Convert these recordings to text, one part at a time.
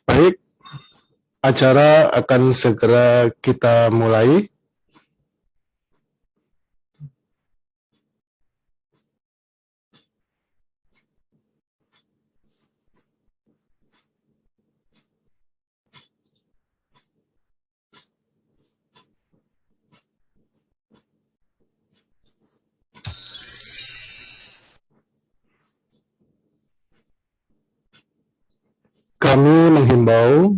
Baik, acara akan segera kita mulai. Kami menghimbau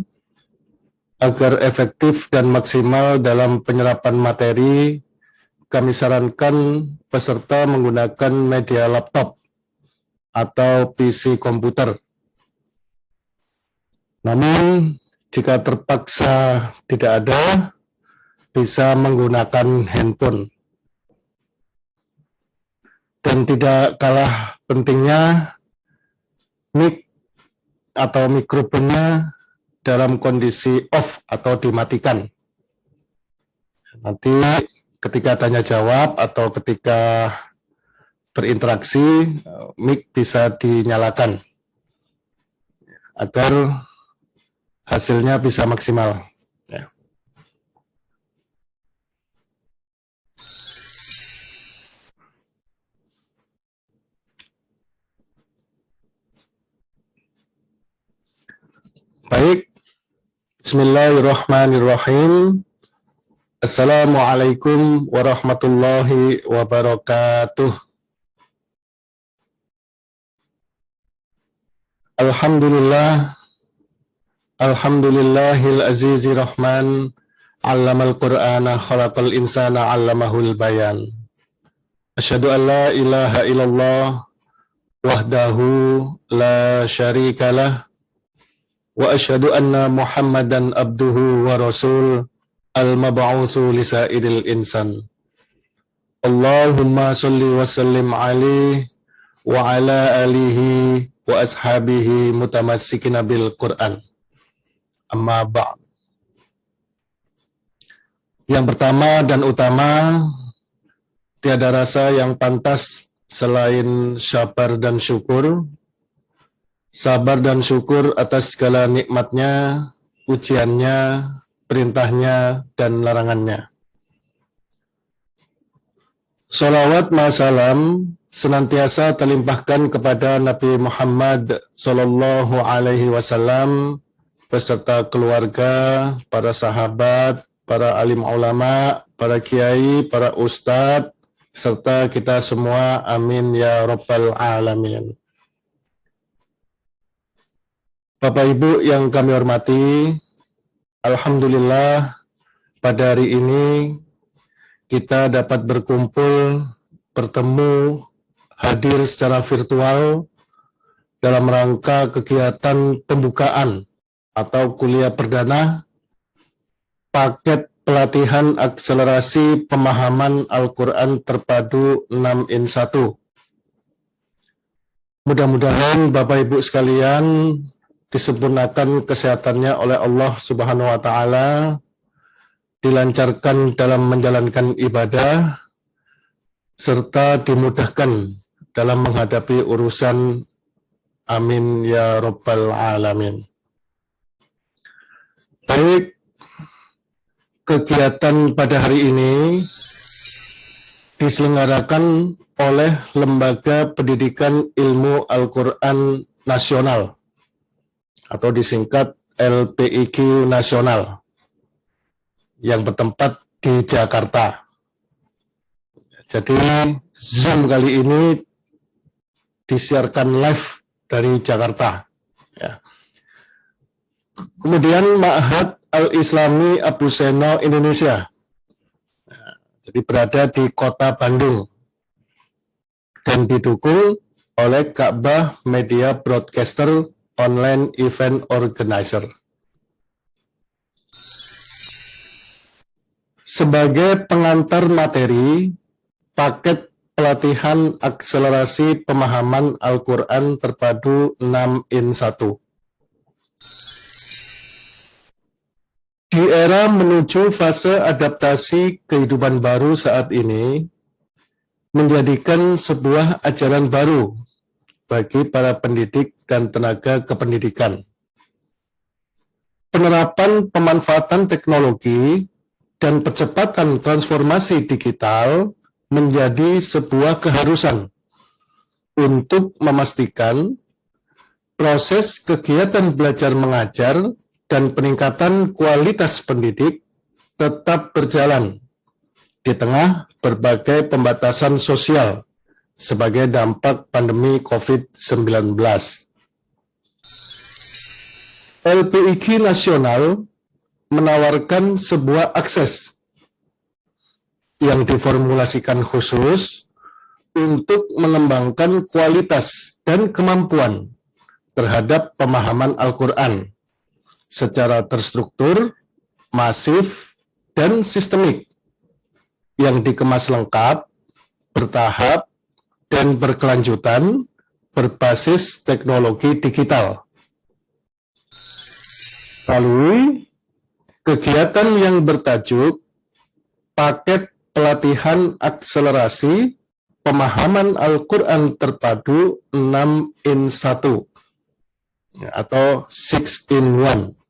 agar efektif dan maksimal dalam penyerapan materi, kami sarankan peserta menggunakan media laptop atau PC komputer. Namun, jika terpaksa tidak ada, bisa menggunakan handphone. Dan tidak kalah pentingnya, mic atau mikrofonnya dalam kondisi off atau dimatikan. Nanti ketika tanya jawab atau ketika berinteraksi, mic bisa dinyalakan agar hasilnya bisa maksimal. Ya. Baik, bismillahirrahmanirrahim. Assalamualaikum warahmatullahi wabarakatuh. Alhamdulillah, alhamdulillahil azizi rahman, allamal qur'ana khalaqal insana allamahul bayan. Asyhadu an la ilaha illallah wahdahu la syarikalah wa asyhadu anna Muhammadan abduhu wa rasul al-mab'utsu lisairil insan. Allahumma sholli wa sallim alaihi wa ala alihi wa ashabihi mutamassikina bil Qur'an. Amma ba'd. Yang pertama dan utama, tiada rasa yang pantas selain sabar dan syukur. Sabar dan syukur atas segala nikmatnya, ujiannya, perintahnya, dan larangannya. Salawat masalam senantiasa terlimpahkan kepada Nabi Muhammad Sallallahu Alaihi Wasallam beserta keluarga, para sahabat, para alim ulama, para kiai, para ustadz, serta kita semua. Amin ya Rabbal Alamin. Bapak Ibu yang kami hormati, alhamdulillah pada hari ini kita dapat berkumpul, bertemu, hadir secara virtual dalam rangka kegiatan pembukaan atau kuliah perdana paket pelatihan akselerasi pemahaman Al-Quran terpadu 6-in-1. Mudah-mudahan Bapak Ibu sekalian disempurnakan kesehatannya oleh Allah Subhanahu wa Ta'ala, dilancarkan dalam menjalankan ibadah, serta dimudahkan dalam menghadapi urusan. Amin ya Rabbal Alamin. Baik, kegiatan pada hari ini diselenggarakan oleh Lembaga Pendidikan Ilmu Al-Quran Nasional atau disingkat LPIQ Nasional yang bertempat di Jakarta. Jadi Zoom kali ini disiarkan live dari Jakarta. Ya. Kemudian Ma'had Al-Islami Abu Seno Indonesia. Jadi berada di Kota Bandung dan didukung oleh Ka'bah Media Broadcaster Online Event Organizer. Sebagai pengantar materi, paket pelatihan akselerasi pemahaman Al-Quran terpadu 6-in-1. Di era menuju fase adaptasi kehidupan baru saat ini, menjadikan sebuah ajaran baru bagi para pendidik dan tenaga kependidikan. Penerapan pemanfaatan teknologi dan percepatan transformasi digital menjadi sebuah keharusan untuk memastikan proses kegiatan belajar mengajar dan peningkatan kualitas pendidik tetap berjalan di tengah berbagai pembatasan sosial sebagai dampak pandemi COVID-19. LPIG nasional menawarkan sebuah akses yang diformulasikan khusus untuk mengembangkan kualitas dan kemampuan terhadap pemahaman Al-Quran secara terstruktur, masif, dan sistemik yang dikemas lengkap, bertahap, dan berkelanjutan berbasis teknologi digital. Lalu, kegiatan yang bertajuk Paket Pelatihan Akselerasi Pemahaman Al-Quran Terpadu 6 in 1 atau 6 in 1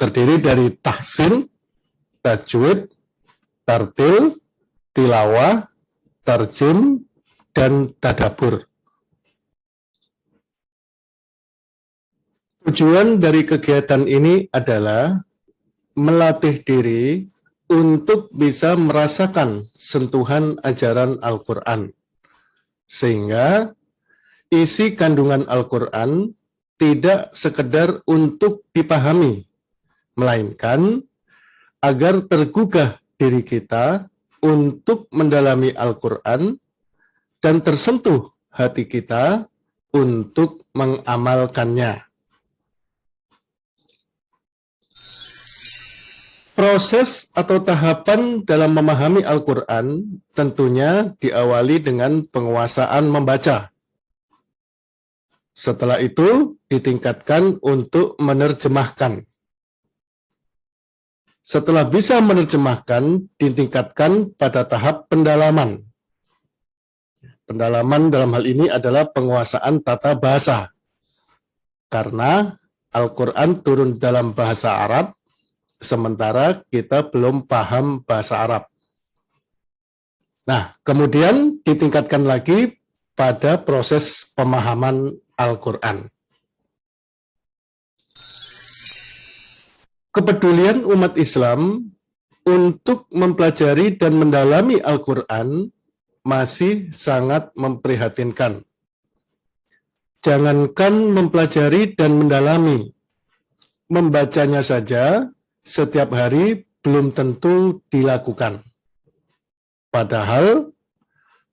terdiri dari tahsin, tajwid, tartil, tilawah, tarjim, dan tadabbur. Tujuan dari kegiatan ini adalah melatih diri untuk bisa merasakan sentuhan ajaran Al-Quran, sehingga isi kandungan Al-Quran tidak sekedar untuk dipahami, melainkan agar tergugah diri kita untuk mendalami Al-Quran dan tersentuh hati kita untuk mengamalkannya. Proses atau tahapan dalam memahami Al-Quran tentunya diawali dengan penguasaan membaca. Setelah itu ditingkatkan untuk menerjemahkan. Setelah bisa menerjemahkan, ditingkatkan pada tahap pendalaman. Pendalaman dalam hal ini adalah penguasaan tata bahasa. Karena Al-Quran turun dalam bahasa Arab, sementara kita belum paham bahasa Arab. Nah, kemudian ditingkatkan lagi pada proses pemahaman Al-Quran. Kepedulian umat Islam untuk mempelajari dan mendalami Al-Quran masih sangat memprihatinkan. Jangankan mempelajari dan mendalami, membacanya saja setiap hari belum tentu dilakukan. Padahal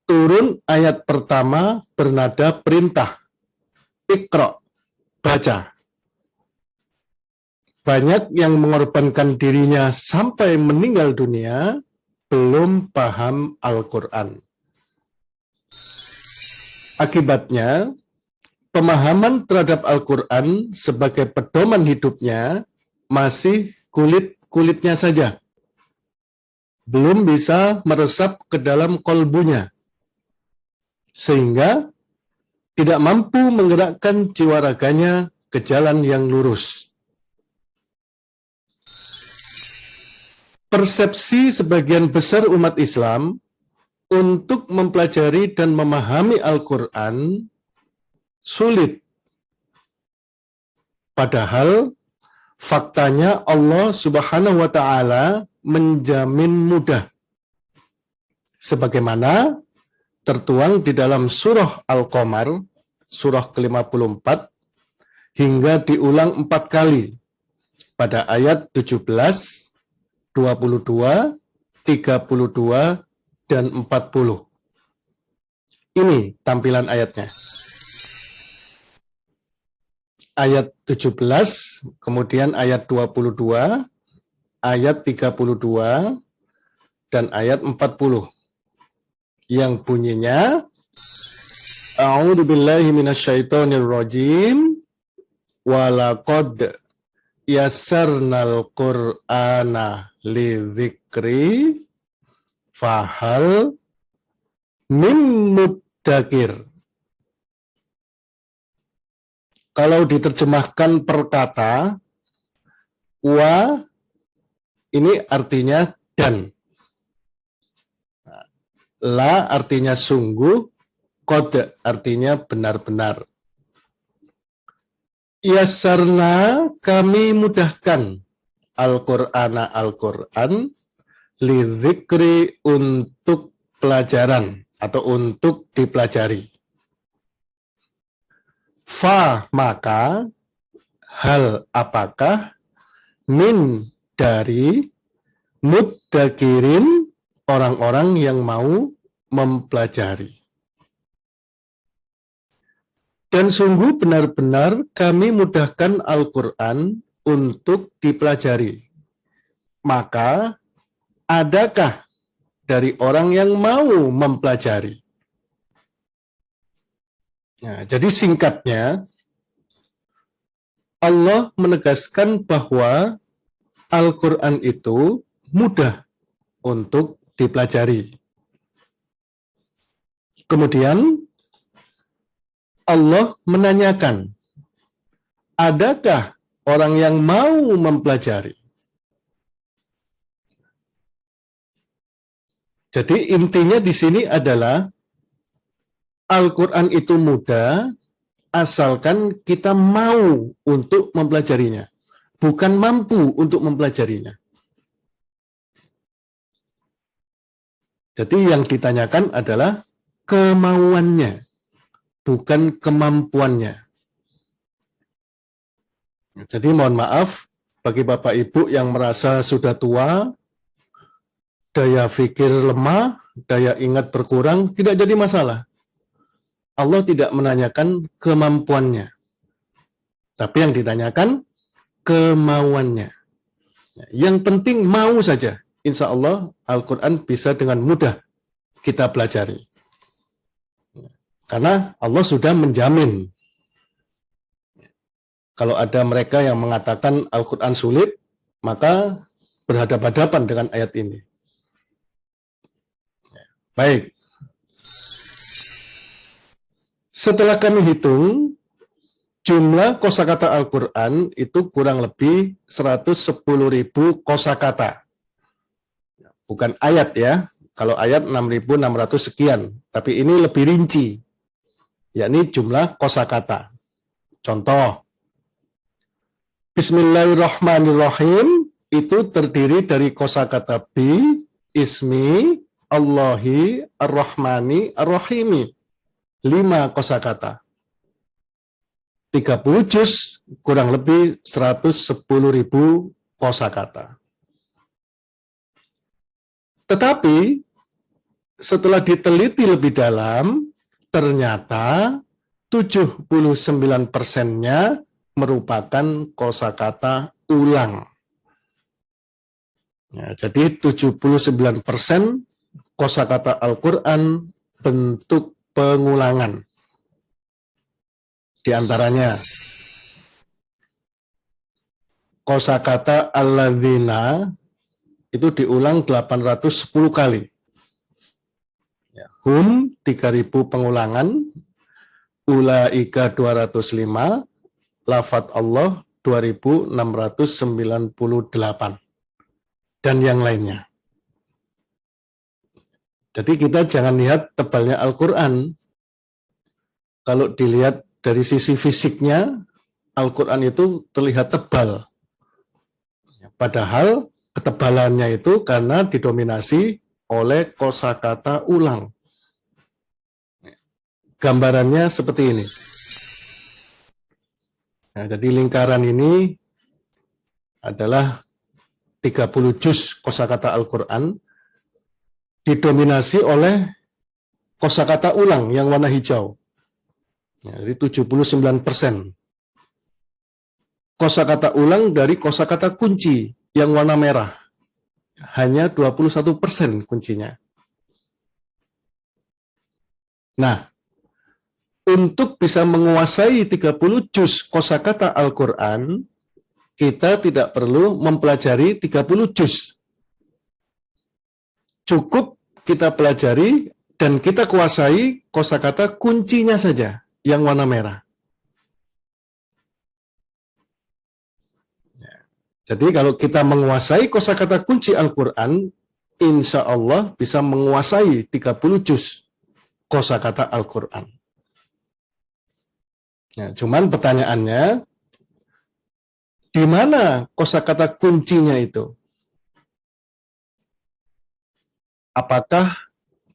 turun ayat pertama bernada perintah, Iqra, baca. Banyak yang mengorbankan dirinya sampai meninggal dunia belum paham Al-Quran. Akibatnya, pemahaman terhadap Al-Quran sebagai pedoman hidupnya masih kulit-kulitnya saja. Belum bisa meresap ke dalam kolbunya. Sehingga tidak mampu menggerakkan jiwa raganya ke jalan yang lurus. Persepsi sebagian besar umat Islam untuk mempelajari dan memahami Al-Quran sulit. Padahal faktanya Allah Subhanahu wa Ta'ala menjamin mudah. Sebagaimana tertuang di dalam surah Al-Qamar, surah ke-54, hingga diulang 4 kali pada ayat 17, 22, 32, dan 40. Ini tampilan ayatnya. Ayat 17, kemudian ayat 22, ayat 32, dan ayat 40. Yang bunyinya, A'udzu billahi minasyaitonir rajim, walaqad yassarnal Qur'ana lidzikri fahal min muddakir. Kalau diterjemahkan per kata, Wa ini artinya dan. La artinya sungguh, qad artinya benar-benar. Yasarna kami mudahkan Al-Qur'ana Al-Qur'an lidzikri untuk pelajaran atau untuk dipelajari. Fa maka hal apakah min dari muddakirin orang-orang yang mau mempelajari. Dan sungguh benar-benar kami mudahkan Al-Quran untuk dipelajari. Maka adakah dari orang yang mau mempelajari? Nah, jadi singkatnya, Allah menegaskan bahwa Al-Quran itu mudah untuk dipelajari. Kemudian Allah menanyakan, adakah orang yang mau mempelajari? Jadi intinya di sini adalah Al-Quran itu mudah asalkan kita mau untuk mempelajarinya, bukan mampu untuk mempelajarinya. Jadi yang ditanyakan adalah kemauannya, bukan kemampuannya. Jadi mohon maaf bagi Bapak Ibu yang merasa sudah tua, daya pikir lemah, daya ingat berkurang, tidak jadi masalah. Allah tidak menanyakan kemampuannya, tapi yang ditanyakan kemauannya. Yang penting mau saja. Insya Allah Al-Quran bisa dengan mudah kita pelajari. Karena Allah sudah menjamin. Kalau ada mereka yang mengatakan Al-Quran sulit, maka berhadapan-hadapan dengan ayat ini. Baik. Setelah kami hitung, jumlah kosakata Al-Quran itu kurang lebih 110.000 kosakata. Bukan ayat ya, kalau ayat 6.600 sekian, tapi ini lebih rinci, yakni jumlah kosakata. Contoh, Bismillahirrahmanirrahim itu terdiri dari kosakata bi, ismi, Allahi, ar-Rahmani, ar-Rahimi. 5 kosakata. 30 juz kurang lebih 110.000 kosakata. Tetapi setelah diteliti lebih dalam, ternyata 79%-nya merupakan kosakata ulang. Ya, jadi 79% kosakata Al-Quran bentuk pengulangan. Di antaranya kosakata alladzina itu diulang 810 kali. Ya, hum 3000 pengulangan, ulaika 205, lafadz Allah 2698 dan yang lainnya. Jadi kita jangan lihat tebalnya Al-Quran. Kalau dilihat dari sisi fisiknya, Al-Quran itu terlihat tebal. Padahal ketebalannya itu karena didominasi oleh kosakata ulang. Gambarannya seperti ini. Nah, jadi lingkaran ini adalah 30 juz kosakata Al-Quran didominasi oleh kosakata ulang yang warna hijau. Ya, jadi 79%. Kosakata ulang dari kosakata kunci yang warna merah. Hanya 21% kuncinya. Nah, untuk bisa menguasai 30 juz kosakata Al-Quran, kita tidak perlu mempelajari 30 juz. Cukup kita pelajari dan kita kuasai kosakata kuncinya saja yang warna merah. Jadi kalau kita menguasai kosakata kunci Al-Quran, insya Allah bisa menguasai 30 juz kosakata Al-Quran. Nah, cuman pertanyaannya, di mana kosakata kuncinya itu? Apakah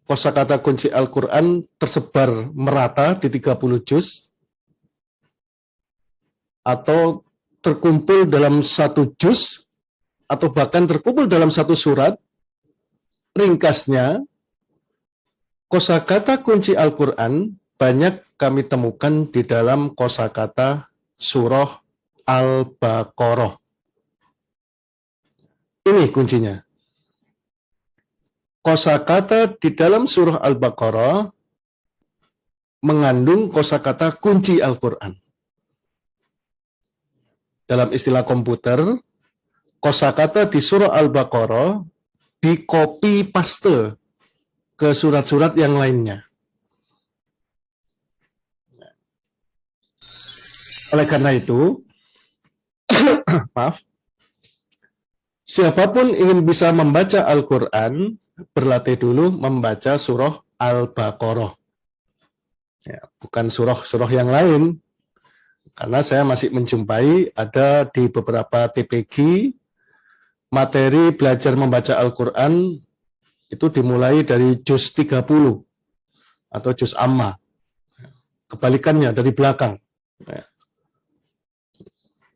kosakata kunci Al-Quran tersebar merata di 30 juz? Atau terkumpul dalam satu juz? Atau bahkan terkumpul dalam satu surat? Ringkasnya, kosakata kunci Al-Quran banyak kami temukan di dalam kosakata surah Al-Baqarah. Ini kuncinya. Kosakata di dalam surah Al-Baqarah mengandung kosakata kunci Al-Quran. Dalam istilah komputer, kosakata di surah Al-Baqarah di copy paste ke surat-surat yang lainnya. Oleh karena itu, maaf, siapapun ingin bisa membaca Al-Quran, berlatih dulu membaca surah Al-Baqarah. Ya, bukan surah-surah yang lain. Karena saya masih menjumpai ada di beberapa TPG, materi belajar membaca Al-Quran itu dimulai dari juz 30 atau juz amma. Kebalikannya dari belakang.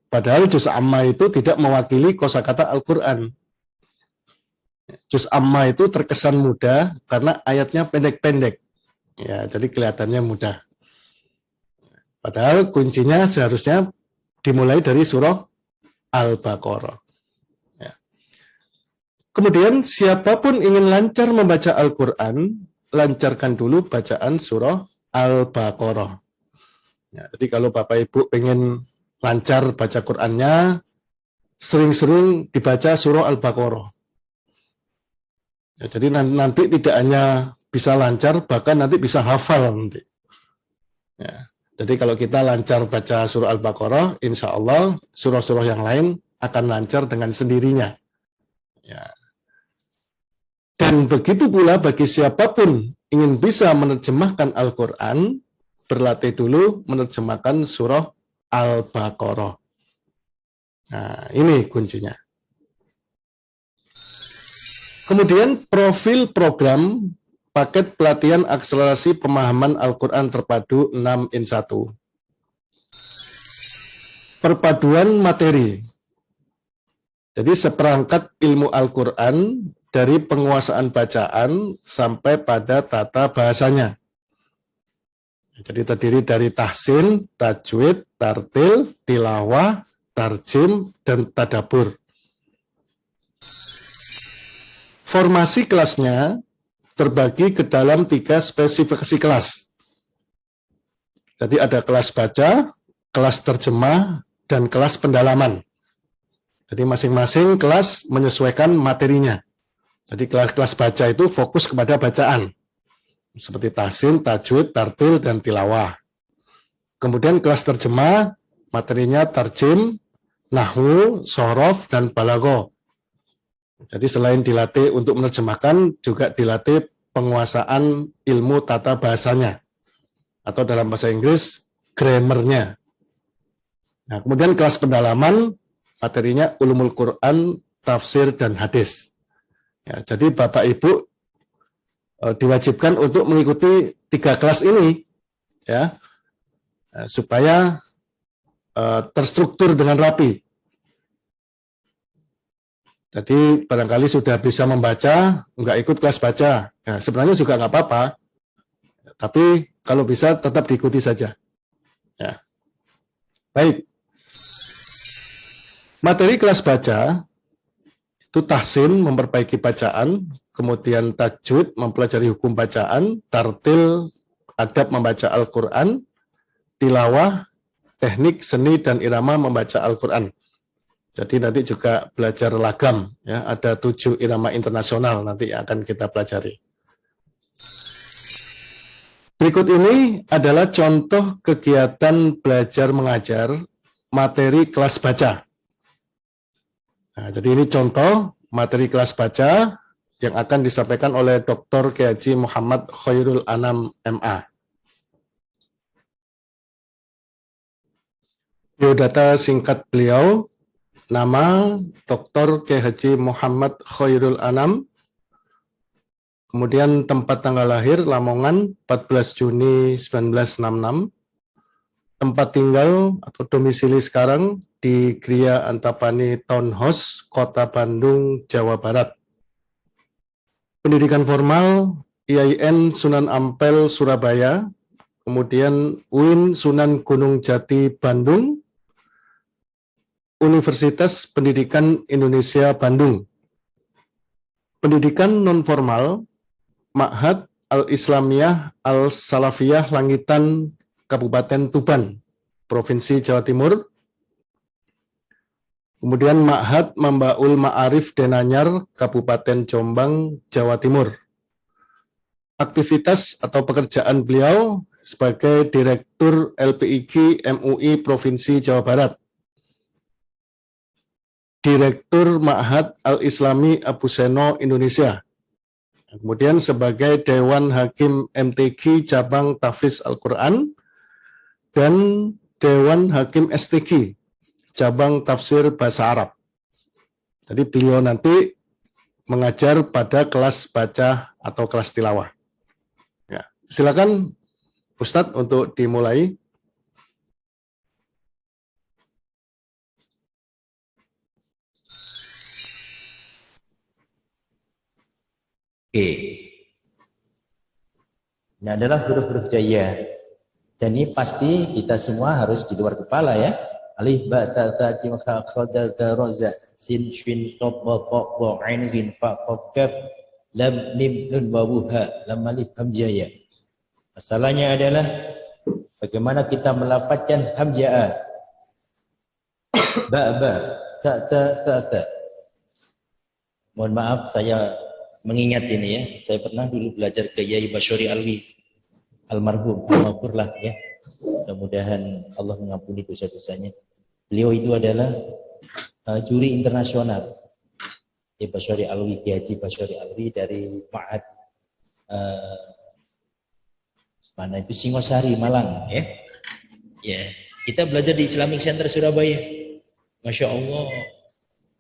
Padahal juz amma itu tidak mewakili kosakata Al-Quran. Juz amma itu terkesan mudah karena ayatnya pendek-pendek. Ya, jadi kelihatannya mudah. Padahal kuncinya seharusnya dimulai dari surah Al-Baqarah. Ya. Kemudian siapapun ingin lancar membaca Al-Quran, lancarkan dulu bacaan surah Al-Baqarah. Ya, jadi kalau Bapak Ibu pengen lancar baca Qurannya, sering-sering dibaca surah Al-Baqarah. Ya, jadi nanti tidak hanya bisa lancar, bahkan nanti bisa hafal nanti. Ya, jadi kalau kita lancar baca surah Al-Baqarah, insya Allah surah-surah yang lain akan lancar dengan sendirinya. Ya. Dan begitu pula bagi siapapun ingin bisa menerjemahkan Al-Quran, berlatih dulu menerjemahkan surah Al-Baqarah. Nah, ini kuncinya. Kemudian profil program paket pelatihan akselerasi pemahaman Al-Quran terpadu 6-in-1. Perpaduan materi. Jadi seperangkat ilmu Al-Quran dari penguasaan bacaan sampai pada tata bahasanya. Jadi terdiri dari tahsin, tajwid, tartil, tilawah, tarjim, dan tadabur. Formasi kelasnya terbagi ke dalam 3 spesifikasi kelas. Jadi ada kelas baca, kelas terjemah, dan kelas pendalaman. Jadi masing-masing kelas menyesuaikan materinya. Jadi kelas-kelas baca itu fokus kepada bacaan. Seperti tahsin, tajwid, tartil, dan tilawah. Kemudian kelas terjemah, materinya tarjim, nahwu, sorof, dan balaghah. Jadi selain dilatih untuk menerjemahkan, juga dilatih penguasaan ilmu tata bahasanya. Atau dalam bahasa Inggris, grammar-nya. Nah, kemudian kelas pendalaman, materinya ulumul Quran, tafsir, dan hadis. Ya, jadi Bapak Ibu diwajibkan untuk mengikuti 3 kelas ini, ya, supaya terstruktur dengan rapi. Jadi barangkali sudah bisa membaca, nggak ikut kelas baca. Nah, sebenarnya juga nggak apa-apa, tapi kalau bisa tetap diikuti saja. Ya. Baik. Materi kelas baca itu tahsin, memperbaiki bacaan, kemudian tajwid, mempelajari hukum bacaan, tartil, adab membaca Al-Quran, tilawah, teknik, seni, dan irama membaca Al-Quran. Jadi nanti juga belajar lagam, ya, ada 7 irama internasional nanti yang akan kita pelajari. Berikut ini adalah contoh kegiatan belajar mengajar materi kelas baca. Nah, jadi ini contoh materi kelas baca yang akan disampaikan oleh Dr. Kiai Haji Muhammad Khairul Anam MA. Biodata singkat beliau, nama Dr. Kiai Haji Muhammad Khairul Anam, kemudian tempat tanggal lahir Lamongan 14 Juni 1966, tempat tinggal atau domisili sekarang di Gria Antapani Townhouse, Kota Bandung, Jawa Barat. Pendidikan formal IAIN Sunan Ampel, Surabaya, kemudian UIN Sunan Gunung Jati, Bandung, Universitas Pendidikan Indonesia, Bandung. Pendidikan non-formal, Ma'had Al-Islamiyah Al-Salafiyah Langitan, Kabupaten Tuban, Provinsi Jawa Timur. Kemudian Ma'had Mambaul Ma'arif Denanyar, Kabupaten Jombang, Jawa Timur. Aktivitas atau pekerjaan beliau sebagai Direktur LPIG MUI Provinsi Jawa Barat. Direktur Ma'had Al-Islami Abu Seno Indonesia. Kemudian sebagai Dewan Hakim MTQ Cabang Tahfiz Al-Quran dan Dewan Hakim STQ Cabang Tafsir Bahasa Arab. Jadi beliau nanti mengajar pada kelas baca atau kelas tilawah. Ya, silakan Ustadz untuk dimulai. Oke. Ini adalah huruf-huruf jaya. Dan ini pasti kita semua harus di luar kepala ya. Alif, ba, ta, ta, jim, kha, kha, dal, ta, ra, za, sin, shin, qaf, ba, qa, ba, ain, ghin, fa, qaf, kaf, lam, mim, nun, wawu, ha, lam, alif, hamzah, ya. Masalahnya adalah bagaimana kita melafazkan hamzah. Ba, ba, ta, ta, ta, ta. Mohon maaf saya mengingat ini ya, saya pernah dulu belajar ke Yai Basyori Alwi, almarhum, almarhum lah ya. Mudah-mudahan Allah mengampuni dosa-dosanya. Beliau itu adalah juri internasional. Yai Basyori Alwi, Kiai Haji Basyori Alwi dari Ma'had mana itu Singosari, Malang ya. Ya, kita belajar di Islamic Center Surabaya. Masya Allah,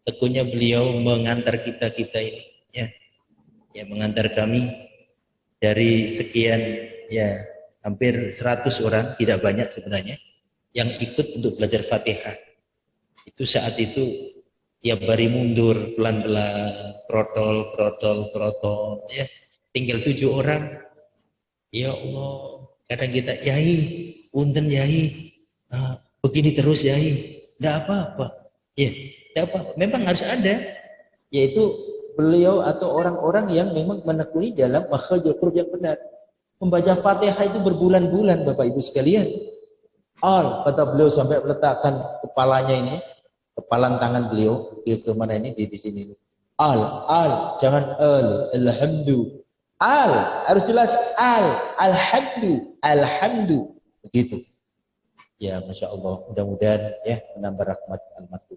tekunnya beliau mengantar kita ini ya. Ya, mengantar kami dari sekian ya hampir 100 orang, tidak banyak sebenarnya yang ikut untuk belajar Fatihah. Itu saat itu tiap hari mundur pelan-pelan, protol ya. Tinggal 7 orang. Ya Allah, kadang kita yai, punten yai. Begini terus yai. Enggak apa-apa. Ya, enggak apa. Memang harus ada, yaitu beliau atau orang-orang yang memang menekuni dalam makhrajul huruf yang benar. Membaca Fatihah itu berbulan-bulan Bapak Ibu sekalian. Al, kata beliau sampai meletakkan kepalanya ini, kepalan tangan beliau ke mana ini di sini. Al, jangan alhamdu. Harus jelas alhamdu. Begitu. Ya, Masya Allah. Mudah-mudahan ya menambah rahmat almarhum.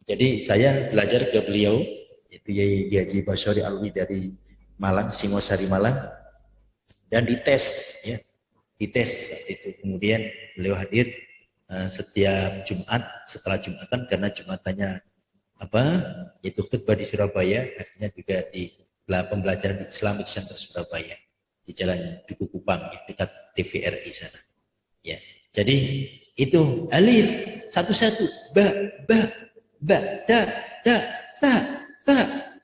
Jadi saya belajar ke beliau. Itu Yai Haji Basyori Alwi dari Malang, Singosari Malang, dan dites ya, dites saat itu. Kemudian beliau hadir setiap Jumat setelah Jumatan, karena Jumatannya yaitu khutbah di Surabaya, akhirnya juga di pembelajaran di Islamic Center Surabaya di Jalan Duku Kupang ya, dekat TVRI sana ya. Jadi itu alif satu-satu, ba, ta,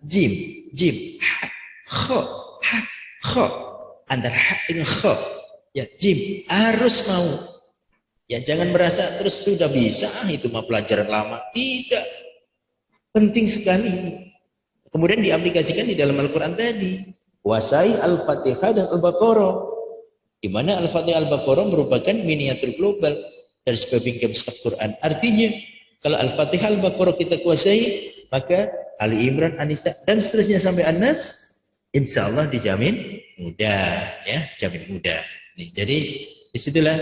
jim, ha, kho, antara ha dengan kho, ya jim harus mau, ya jangan merasa terus sudah bisa itu mah pelajaran lama, tidak, penting sekali. Kemudian diaplikasikan di dalam Al-Quran tadi, kuasai Al-Fatihah dan Al-Baqarah, di mana Al-Fatihah Al-Baqarah merupakan miniatur global dari sebagian kitab Quran. Artinya kalau Al-Fatihah Al-Baqarah kita kuasai, maka Ali Imran, An-Nisa dan seterusnya sampai An-Nas, insya Allah dijamin mudah ya, jamin mudah. Jadi disitulah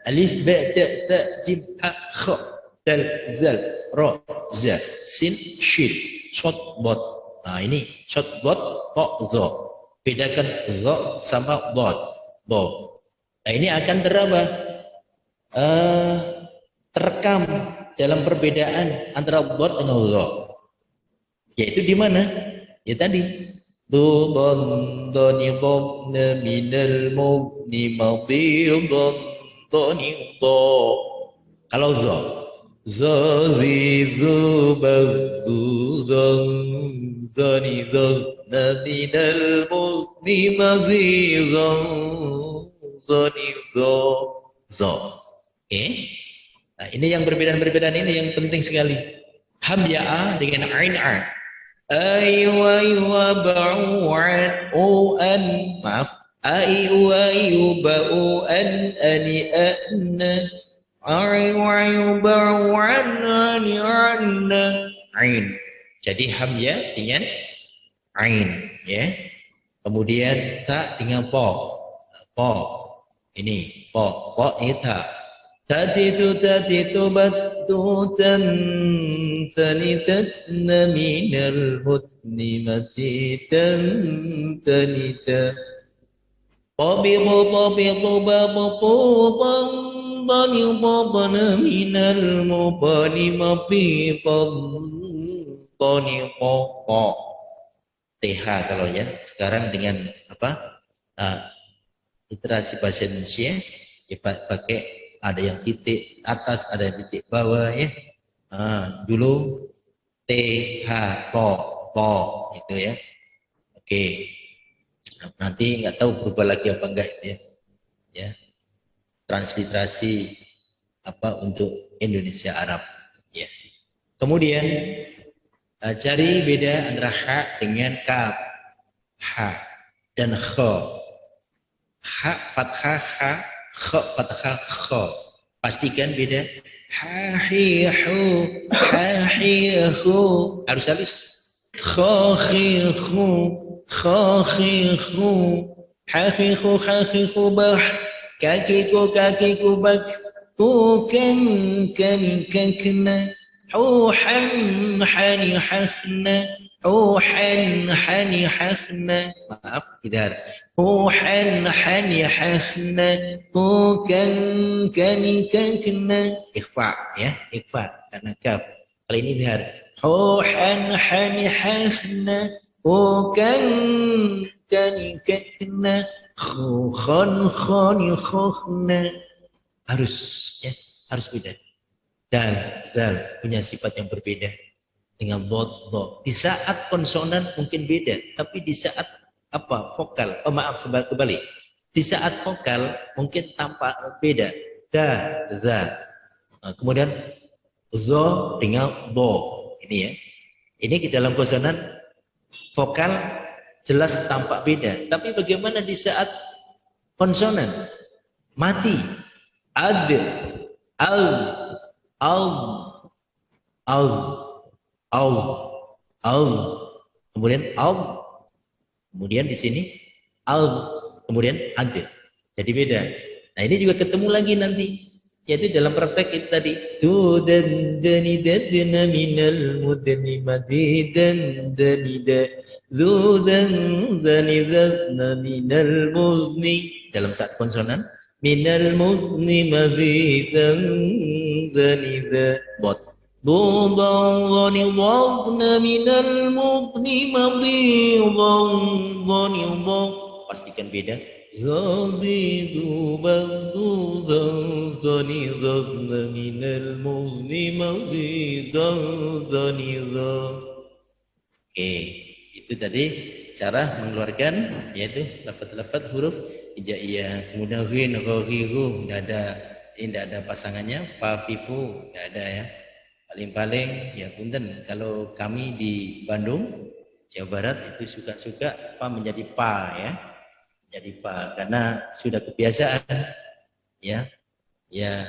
alif, ba, ta, jim, ha, kha, dal, zal, ro, za, sin, shin, short bot. Nah ini short bot, kok zo. Bedakan zo sama bot, bo. Nah ini akan terekam dalam perbedaan antara bot dengan zo. Yaitu di mana? Ya tadi. Do bon do ni bom ne minal mo ni mau bi bon do ni do. Kalau zo, zo zi zu ba zu zon zo ni zo ne minal mo ni ma zi zon zo ni zo zo. Oke. Nah, ini yang perbedaan-perbedaan ini yang penting sekali. Hamzah dengan ain a. Aywa ba'u'an u'an maaf aywa ba'u'an ani anna aywa ba'u'an ani anna ain. Jadi hamzah dengan ain ya. Kemudian ta dengan po. Po. Ini po ini ta. Tatitu batutan tanitatna minal hutni matitan tanita Pabiqu babuquban banibabana minal mubani mapiqan baniqaqa. TH kalau ya sekarang dengan apa literasi bahasa Indonesia ya pakai ada yang titik atas, ada yang titik bawah ya. Dulu TH po itu ya. Oke. Nanti nggak tahu berubah lagi apa enggak itu ya. Ya. Transliterasi apa untuk Indonesia Arab ya. Kemudian cari beda antara ha dengan kaf. Ha dan kha. Ha fathah ha, kha fathah kha. Pastikan beda. Ha hi hu, ha hi hu. Harus halus. Kha hi hu, kha hi hu. Ha hi hu, ha hi hu bah. Kakiku bak. Kukan kakna. Huhan hani hasna. Huhan hani hasna. Maaf, tidak. Huhan hani hasna. Kukan kakna. Ikhfa ya, ikhfa karena kaf. Kali ini bihar. Huhan hani hasna. Kukan kakna. Khan khani khana. Harus ya, harus beda. Dal punya sifat yang berbeda dengan dot. Di saat konsonan mungkin beda, tapi di saat apa vokal, kembali. Di saat vokal mungkin tampak beda. Za. Nah, kemudian zo dengan bo. Ini ya. Ini di dalam konsonan vokal jelas tampak beda. Tapi bagaimana di saat konsonan mati? Ad, kemudian kemudian di sini kemudian ad. Jadi beda. Nah ini juga ketemu lagi nanti, yaitu dalam praktek itu tadi. Tudandanidadna minal mudni madidan danida. Zudandanidadna minal muzni. Dalam saat konsonan. Minal muzni madidan danida. Bot. Dudandanidadna minal muzni madidan danida. Pastikan beda. Zadidu badudan danidadna minal muzni madidan danida. Oke. Itu tadi cara mengeluarkan yaitu lafaz-lafaz huruf hijaiyah, mudawwin, ghairihu, tidak ada pasangannya, fafifu, tidak ada ya. Paling-paling ya punten kalau kami di Bandung, Jawa Barat itu suka-suka apa menjadi pa ya. Jadi pa karena sudah kebiasaan ya. Ya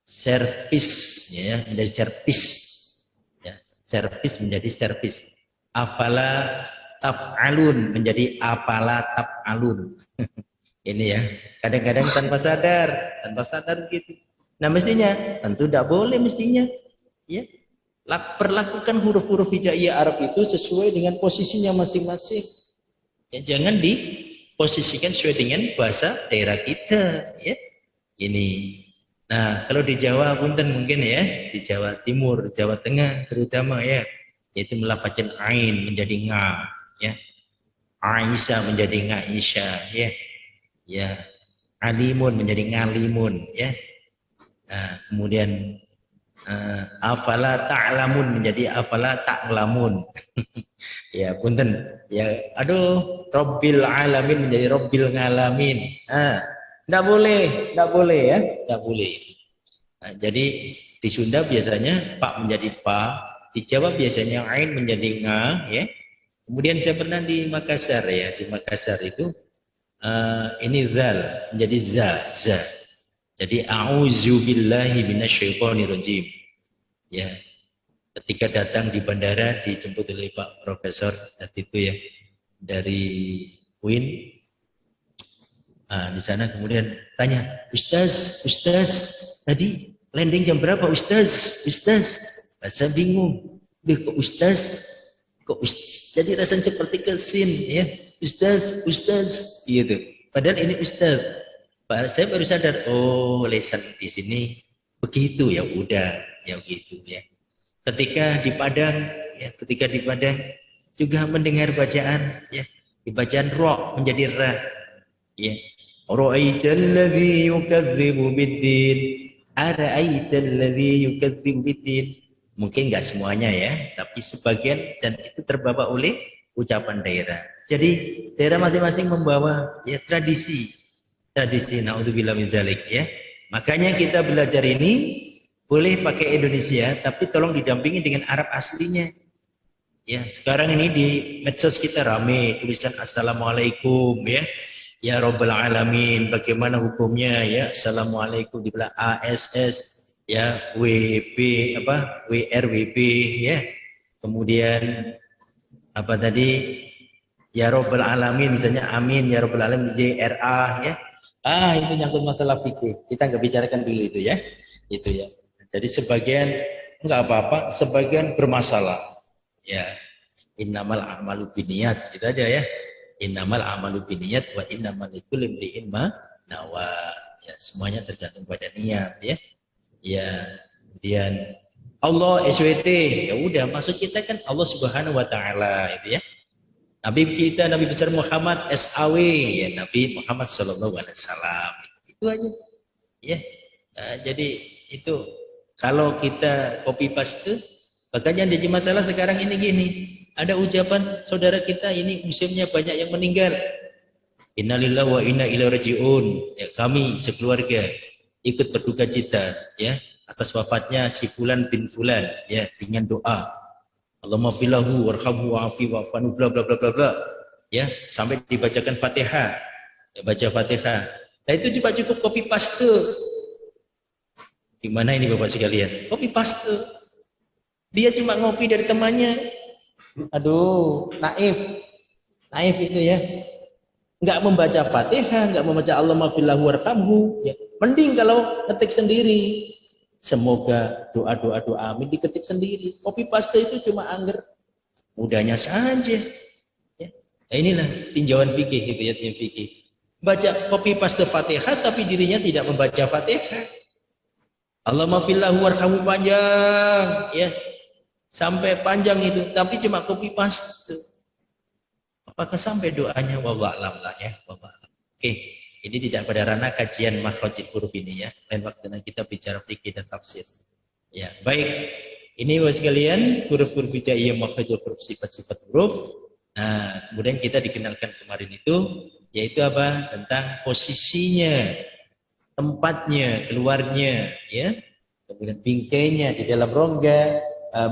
servis ya menjadi servis. Ya, servis menjadi servis. Afala taf'alun menjadi afala taf'alun. Ini ya, kadang-kadang tanpa sadar gitu. Nah mestinya tentu tidak boleh mestinya, ya Perlakukan huruf-huruf hijaiyah Arab itu sesuai dengan posisinya masing-masing. Ya, jangan diposisikan sesuai dengan bahasa daerah kita. Ya, ini. Nah, kalau di Jawa punten mungkin ya, di Jawa Timur, Jawa Tengah terutama ya, yaitu melafazkan ain menjadi nga, ya. Aisyah menjadi Ngaisha, ya. Ya. Alimun menjadi ngalimun, ya. Nah, kemudian afala ta'lamun menjadi afala ta'lamun. Ya, punten. Ya, aduh, Rabbil alamin menjadi Rabbil ngalamin. Enggak boleh ya, enggak boleh. Nah, jadi di Sunda biasanya pak menjadi pa, di Jawa biasanya ain menjadi nga, ya. Kemudian saya pernah di Makassar ya, di Makassar itu ini zal menjadi za. Jadi a'udzubillahi minasyaitonirrajim. Ya. Ketika datang di bandara dijemput oleh Pak Profesor tadi itu ya dari UIN. Di sana kemudian tanya, Ustaz, tadi landing jam berapa Ustaz? Saya bingung. Kok Ustaz? Jadi rasanya seperti kesin ya. Ustaz, gitu. Padahal ini Ustaz. Saya baru sadar, oh lesan di sini begitu ya udah ya begitu ya. Ketika di Padang juga mendengar bacaan ya, di bacaan ra menjadi ra ya. Ra'aital ladzi yukadzibu biddin, ara'aital ladzi yukadzibu biddin. Mungkin enggak semuanya ya, tapi sebagian dan itu terbawa oleh ucapan daerah. Jadi daerah masing-masing membawa ya tradisi naudzubillah min zalik ya. Makanya kita belajar ini boleh pakai Indonesia tapi tolong didampingi dengan Arab aslinya. Ya, sekarang ini di medsos kita rame tulisan assalamualaikum ya. Ya Rabbal alamin, bagaimana hukumnya ya? Assalamualaikum di belakang ASS ya, WRWB ya. Kemudian apa tadi? Ya Rabbal alamin misalnya amin ya Rabbal alamin JRA ya. Itu nyangkut masalah fikih. Kita nggak bicarakan dulu itu ya. Itu ya. Jadi sebagian enggak apa-apa, sebagian bermasalah. Ya. Innamal a'malu binniyat, gitu aja ya. Innamal a'malu binniyat wa innamal likulli imri'in ma nawa. Ya, semuanya tergantung pada niat ya. Ya, kemudian Allah SWT, ya udah maksud kita kan Allah Subhanahu wa taala itu ya. Nabi kita Nabi besar Muhammad SAW ya, Nabi Muhammad sallallahu alaihi wasallam. Itu aja. Ya. Jadi itu kalau kita copy paste, makanya ada masalah sekarang ini gini. Ada ucapan saudara kita ini musimnya banyak yang meninggal. Innalillahi wa inna ilaihi rajiun. Ya, kami sekeluarga ikut berduka cita ya atas wafatnya si fulan bin fulan ya dengan doa. Allahumma filahu warhamhu wa'afi wa'fanu bla bla bla bla bla. Ya, sampai dibacakan Fatihah. Ya, baca Fatihah. Nah, itu juga cukup copy paste. Gimana ini Bapak sekalian? Copy paste. Dia cuma ngopi dari temannya. Aduh, naif itu ya. Enggak membaca Fatihah, enggak membaca Allahumma filahu warhamhu. Ya. Mending kalau ketik sendiri. Semoga doa amin diketik sendiri. Copy paste itu cuma angger mudahnya saja. Ya. Nah, inilah tinjauan fikih gitu ya, fikih. Baca copy paste Fatihah tapi dirinya tidak membaca Fatihah. Allahumma fillahu warhamhu panjang ya. Sampai panjang itu tapi cuma copy paste. Apakah sampai doanya wallahu a'lam lah ya, wallahu a'lam. Oke. Ini tidak pada ranah kajian makhrajul huruf ini ya. Lain waktu kita bicara fikih dan tafsir. Ya, baik. Ini Bapak sekalian, huruf-huruf hijaiyah makhrajul huruf, sifat-sifat huruf. Nah, kemudian kita dikenalkan kemarin itu yaitu apa? Tentang posisinya, tempatnya, keluarnya, ya. Kemudian bingkainya di dalam rongga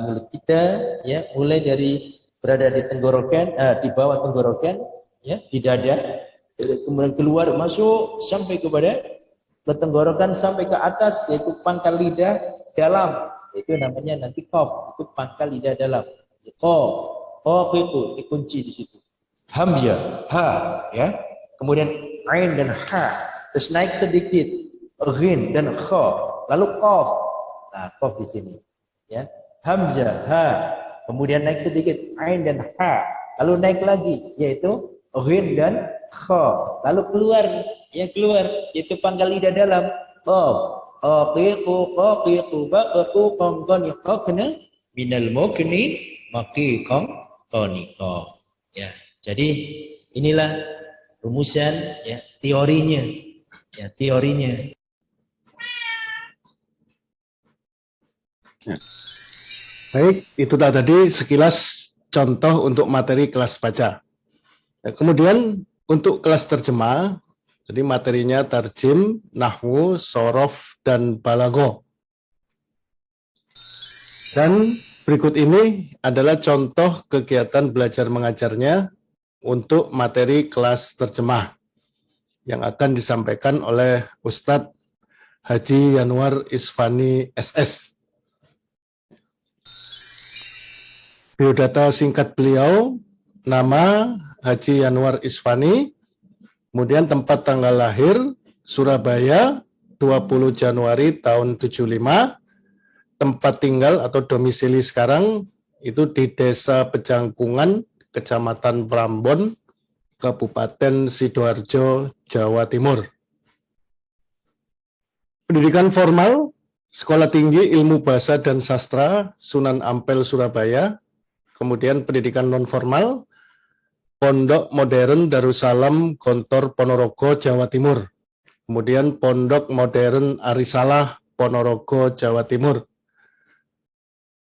mulut kita, ya, mulai dari berada di tenggorokan, di bawah tenggorokan, ya, di dada. Kemudian keluar masuk sampai kepada tenggorokan sampai ke atas yaitu pangkal lidah dalam, itu namanya nanti qaf, itu pangkal lidah dalam. Qaf itu dikunci di situ. Hamzah, ha ya. Kemudian ain dan ha, terus naik sedikit ghin dan kha, lalu qaf. Nah, qaf di sini ya. hamzah, ha. Kemudian naik sedikit, ain dan ha. Lalu naik lagi, yaitu ghin dan kha. Lalu keluar, yaitu pangkal lidah dalam. Qaqiqu, baqatu, qanqani, qaqna, minal mukni, maqiqam, qaniqa. Ya, jadi inilah rumusan, ya, teorinya. Ya, teorinya. Baik, itu tadi sekilas contoh untuk materi kelas baca. Ya, kemudian untuk kelas terjemah, jadi materinya tarjim, nahwu, sorof, dan balago. Dan berikut ini adalah contoh kegiatan belajar mengajarnya untuk materi kelas terjemah yang akan disampaikan oleh Ustadz Haji Yanwar Isfani SS. Biodata singkat beliau, nama Haji Yanwar Isfani, kemudian tempat tanggal lahir Surabaya 20 Januari tahun 75, tempat tinggal atau domisili sekarang itu di Desa Pejangkungan, Kecamatan Prambon, Kabupaten Sidoarjo, Jawa Timur. Pendidikan formal, Sekolah Tinggi Ilmu Bahasa dan Sastra Sunan Ampel, Surabaya. Kemudian pendidikan non-formal, Pondok Modern Darussalam Gontor Ponorogo, Jawa Timur. Kemudian Pondok Modern Arisalah Ponorogo, Jawa Timur.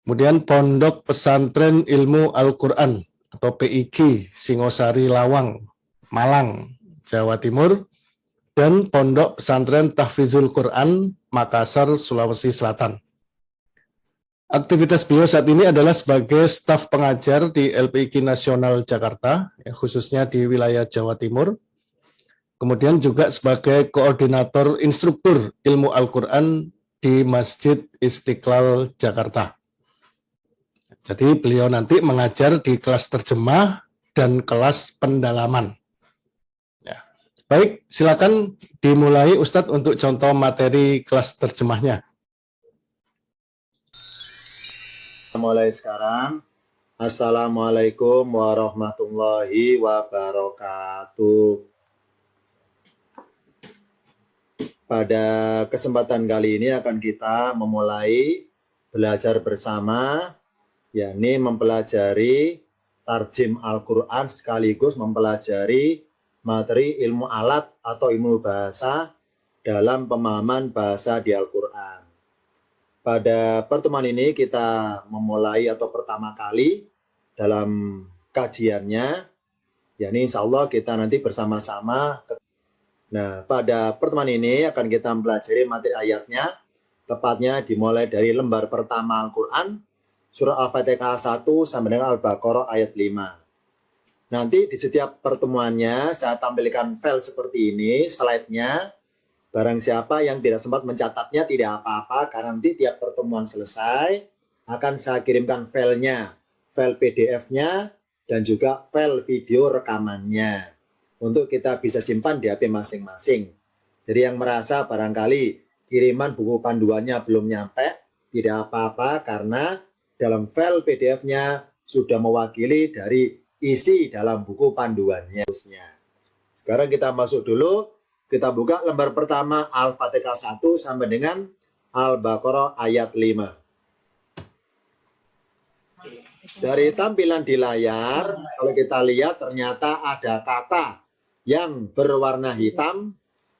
Kemudian Pondok Pesantren Ilmu Al-Quran atau PIQ Singosari Lawang, Malang, Jawa Timur. Dan Pondok Pesantren Tahfizul Quran Makassar, Sulawesi Selatan. Aktivitas beliau saat ini adalah sebagai staf pengajar di LPIQ Nasional Jakarta, ya, khususnya di wilayah Jawa Timur. Kemudian juga sebagai koordinator instruktur ilmu Al-Quran di Masjid Istiqlal, Jakarta. Jadi beliau nanti mengajar di kelas terjemah dan kelas pendalaman. Ya. Baik, silakan dimulai Ustadz untuk contoh materi kelas terjemahnya. Mulai sekarang. Assalamualaikum warahmatullahi wabarakatuh. Pada kesempatan kali ini akan kita memulai belajar bersama, yakni mempelajari tarjim Al-Quran sekaligus mempelajari materi ilmu alat atau ilmu bahasa dalam pemahaman bahasa di Al-Quran. Pada pertemuan ini kita memulai atau pertama kali dalam kajiannya, yakni insya Allah kita nanti bersama-sama. Nah, pada pertemuan ini akan kita mempelajari materi ayatnya, tepatnya dimulai dari lembar pertama Al-Quran, surah Al-Fatihah 1 sampai dengan Al-Baqarah ayat 5. Nanti di setiap pertemuannya saya tampilkan file seperti ini, slide-nya. Barang siapa yang tidak sempat mencatatnya tidak apa-apa, karena nanti tiap pertemuan selesai akan saya kirimkan filenya, file PDF-nya, dan juga file video rekamannya untuk kita bisa simpan di HP masing-masing. Jadi yang merasa barangkali kiriman buku panduannya belum nyampe, tidak apa-apa karena dalam file PDF-nya sudah mewakili dari isi dalam buku panduannya. Sekarang kita masuk dulu. Kita buka lembar pertama Al-Fatihah 1 sampai dengan Al-Baqarah ayat 5. Dari tampilan di layar, kalau kita lihat ternyata ada kata yang berwarna hitam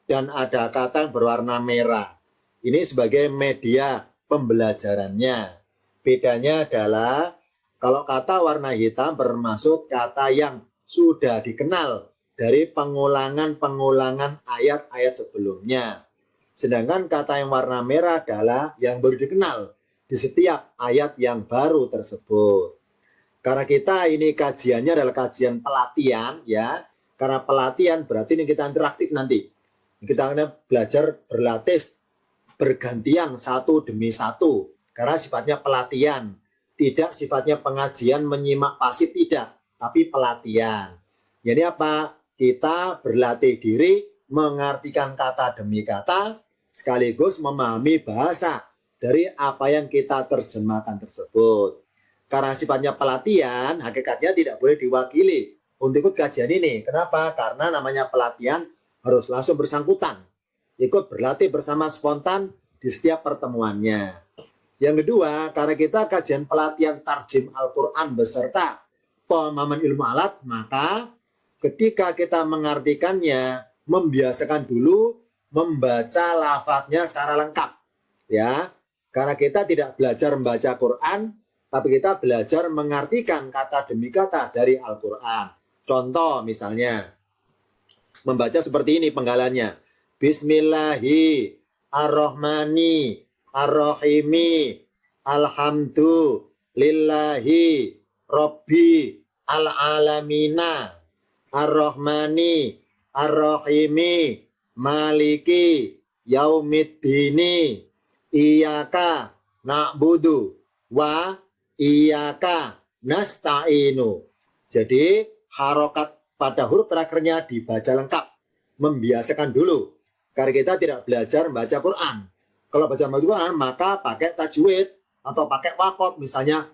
dan ada kata yang berwarna merah. Ini sebagai media pembelajarannya. Bedanya adalah kalau kata warna hitam bermaksud kata yang sudah dikenal dari pengulangan-pengulangan ayat-ayat sebelumnya. Sedangkan kata yang warna merah adalah yang baru dikenal di setiap ayat yang baru tersebut. Karena kita ini kajiannya adalah kajian pelatihan, ya. Karena pelatihan berarti ini kita interaktif nanti. Kita akan belajar berlatih bergantian satu demi satu. Karena sifatnya pelatihan, tidak sifatnya pengajian menyimak pasif, tidak, tapi pelatihan. Jadi apa? Kita berlatih diri mengartikan kata demi kata sekaligus memahami bahasa dari apa yang kita terjemahkan tersebut. Karena sifatnya pelatihan, hakikatnya tidak boleh diwakili untuk ikut kajian ini. Kenapa? Karena namanya pelatihan harus langsung bersangkutan. Ikut berlatih bersama spontan di setiap pertemuannya. Yang kedua, karena kita kajian pelatihan tarjim Al-Quran beserta pemahaman ilmu alat, maka ketika kita mengartikannya, membiasakan dulu membaca lafadznya secara lengkap. Ya, karena kita tidak belajar membaca Quran, tapi kita belajar mengartikan kata demi kata dari Al-Quran. Contoh misalnya, membaca seperti ini penggalannya. Bismillahi ar-Rahmani ar-Rahimi alhamdulillahi Rabbi al-alamina ar-Rahmani ar-Rahimi maliki yaumiddini iyyaka na'budu wa iyyaka nasta'inu. Jadi harokat pada huruf terakhirnya dibaca lengkap, membiasakan dulu. Karena kita tidak belajar membaca Quran. Kalau baca Quran maka pakai tajwid atau pakai wakot, misalnya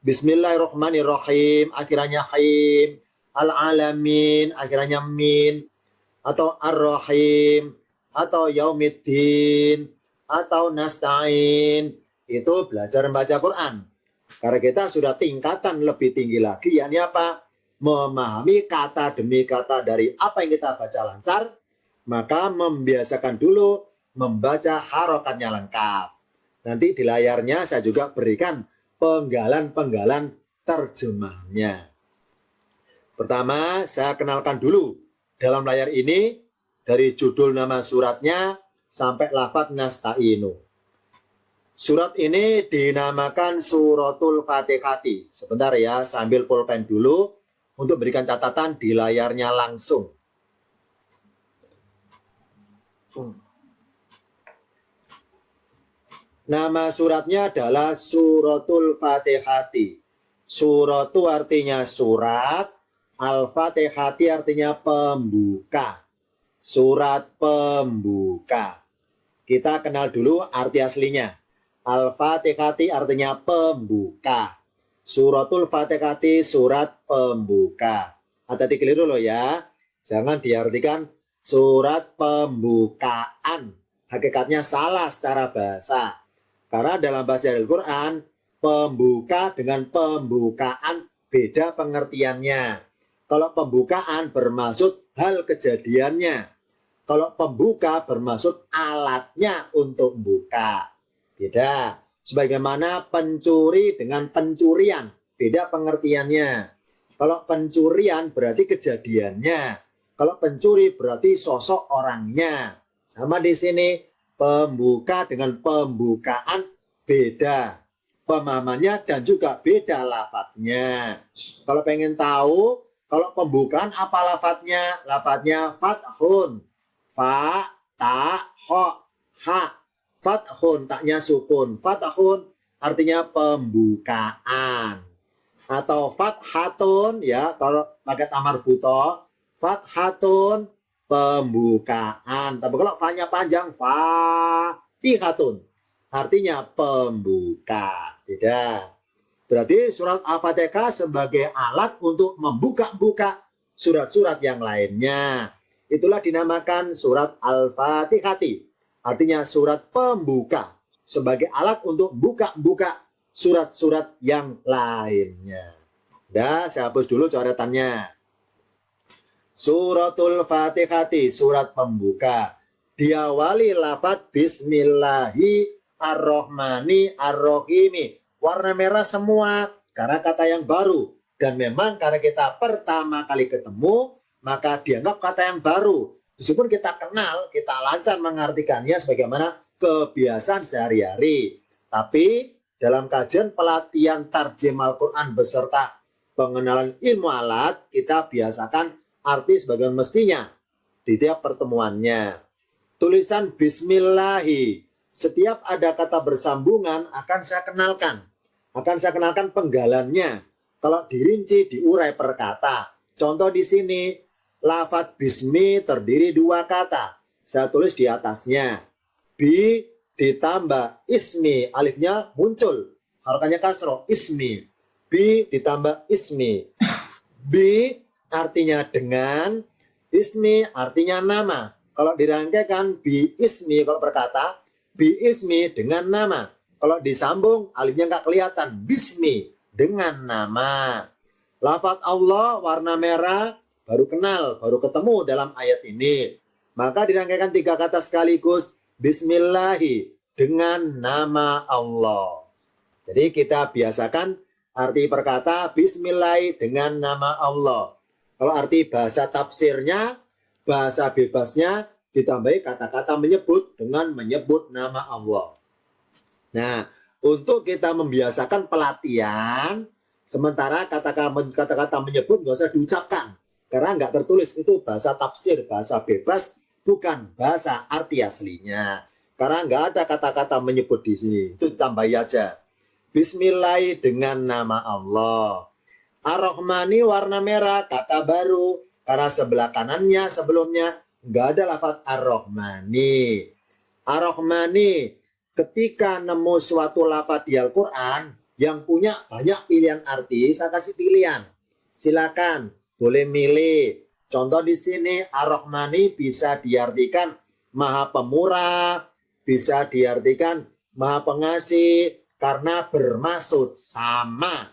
Bismillahirrahmanirrahim akhirannya him, al-alamin akhirannya min, atau ar-rahim, atau yaumiddin, atau nasta'in. Itu belajar membaca Quran. Karena kita sudah tingkatan lebih tinggi lagi, yakni apa? Memahami kata demi kata dari apa yang kita baca lancar, maka membiasakan dulu membaca harokatnya lengkap. Nanti di layarnya saya juga berikan penggalan-penggalan terjemahnya. Pertama, saya kenalkan dulu dalam layar ini dari judul nama suratnya sampai lafadz nasta'inu. Surat ini dinamakan Suratul Fatihati. Sebentar ya, sambil pulpen dulu untuk berikan catatan di layarnya langsung. Nama suratnya adalah Suratul Fatihati. Surat itu artinya surat, Al-Fatihati artinya pembuka. Surat pembuka. Kita kenal dulu arti aslinya. Al-Fatihati artinya pembuka. Suratul Fatihati surat pembuka. Hati-hati keliru loh ya. Jangan diartikan surat pembukaan. Hakikatnya salah secara bahasa. Karena dalam bahasa Al-Quran, pembuka dengan pembukaan beda pengertiannya. Kalau pembukaan bermaksud hal kejadiannya. Kalau pembuka bermaksud alatnya untuk buka. Beda. Sebagaimana pencuri dengan pencurian. Beda pengertiannya. Kalau pencurian berarti kejadiannya. Kalau pencuri berarti sosok orangnya. Sama di sini, pembuka dengan pembukaan beda. Pemahamannya dan juga beda lafadznya. Kalau pengen tahu, kalau pembukaan apa lafadznya? Lafadznya fathun. Fa, ta, ho, ha. Fathun, taknya sukun. Fathun artinya pembukaan. Atau fathatun, ya, kalau pakai tamar buto. Fathatun, pembukaan. Tapi kalau fa-nya panjang, fatihatun. Artinya pembuka. Beda. Berarti surat Al-Fatihah sebagai alat untuk membuka-buka surat-surat yang lainnya. Itulah dinamakan surat Al-Fatihati. Artinya surat pembuka. Sebagai alat untuk buka-buka surat-surat yang lainnya. Dah, saya hapus dulu coretannya. Suratul Fatihati, surat pembuka. Diawali lafadz Bismillahi ar-Rahmani ar-Rahimi. Warna merah semua karena kata yang baru. Dan memang karena kita pertama kali ketemu, maka dianggap kata yang baru. Meskipun kita kenal, kita lancar mengartikannya sebagaimana kebiasaan sehari-hari. Tapi dalam kajian pelatihan tarjim Al-Quran beserta pengenalan ilmu alat, kita biasakan arti sebagai mestinya di tiap pertemuannya. Tulisan Bismillahi, setiap ada kata bersambungan akan saya kenalkan. Akan saya kenalkan penggalannya. Kalau dirinci, diurai per kata. Contoh di sini, lafadz bismi terdiri dua kata. Saya tulis di atasnya. Bi, D, ditambah ismi, alifnya muncul, harokannya kasroh, ismi. Bi ditambah ismi. Bi artinya dengan, ismi artinya nama. Kalau dirangkaikan bi ismi, kalau berkata bi ismi dengan nama. Kalau disambung alifnya nggak kelihatan, bismi dengan nama. Lafaz Allah warna merah baru kenal, baru ketemu dalam ayat ini. Maka dirangkaikan 3 kata sekaligus, bismillahi dengan nama Allah. Jadi kita biasakan arti perkata bismillahi dengan nama Allah. Kalau arti bahasa tafsirnya, bahasa bebasnya ditambahi kata-kata menyebut dengan menyebut nama Allah. Nah, untuk kita membiasakan pelatihan, sementara kata-kata menyebut nggak usah diucapkan. Karena nggak tertulis, itu bahasa tafsir, bahasa bebas, bukan bahasa arti aslinya. Karena nggak ada kata-kata menyebut di sini, itu ditambahi aja. Bismillah dengan nama Allah. Ar-Rahmani warna merah, kata baru. Karena sebelah kanannya sebelumnya nggak ada lafaz Ar-Rahmani. Ar-Rahmani, ketika nemu suatu lafaz di Al-Quran yang punya banyak pilihan arti, saya kasih pilihan. Silakan, boleh milih. Contoh di sini, Ar-Rahmani bisa diartikan Maha Pemurah, bisa diartikan Maha Pengasih, karena bermaksud sama.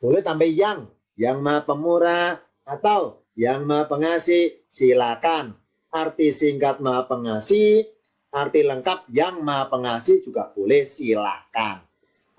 Boleh tambah yang Maha Pemurah atau yang Maha Pengasih, silakan. Arti singkat Maha Pengasih, arti lengkap yang Maha Pengasih juga boleh, silakan.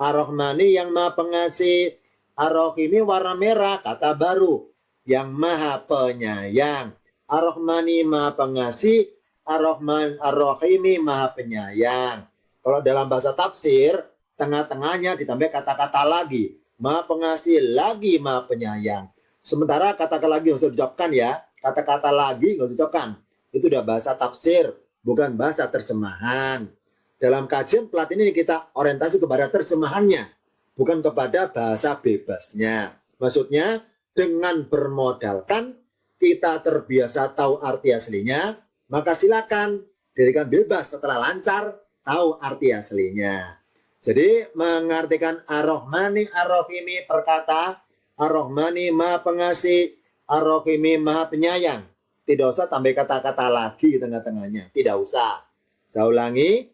Ar-Rahmani yang Maha Pengasih, Ar-Rahimi warna merah, kata baru, yang Maha Penyayang. Ar-Rahmani Maha Pengasih, Ar-Rahimi Maha Penyayang. Kalau dalam bahasa tafsir, tengah-tengahnya ditambah kata-kata lagi, Maha Pengasih lagi Maha Penyayang. Sementara kata-kata lagi nggak usah diucapkan ya, kata-kata lagi nggak usah diucapkan. Itu udah bahasa tafsir, bukan bahasa terjemahan. Dalam kajian pelatihan ini kita orientasi kepada terjemahannya, bukan kepada bahasa bebasnya. Maksudnya dengan bermodalkan kita terbiasa tahu arti aslinya, maka silakan dirikan bebas setelah lancar tahu arti aslinya. Jadi mengartikan Ar-Rahmani Ar-Rahimi perkata Ar-Rahmani Maha Pengasih, Ar-Rahimi Maha Penyayang. Tidak usah tambah kata-kata lagi di tengah-tengahnya. Tidak usah. Saya ulangi.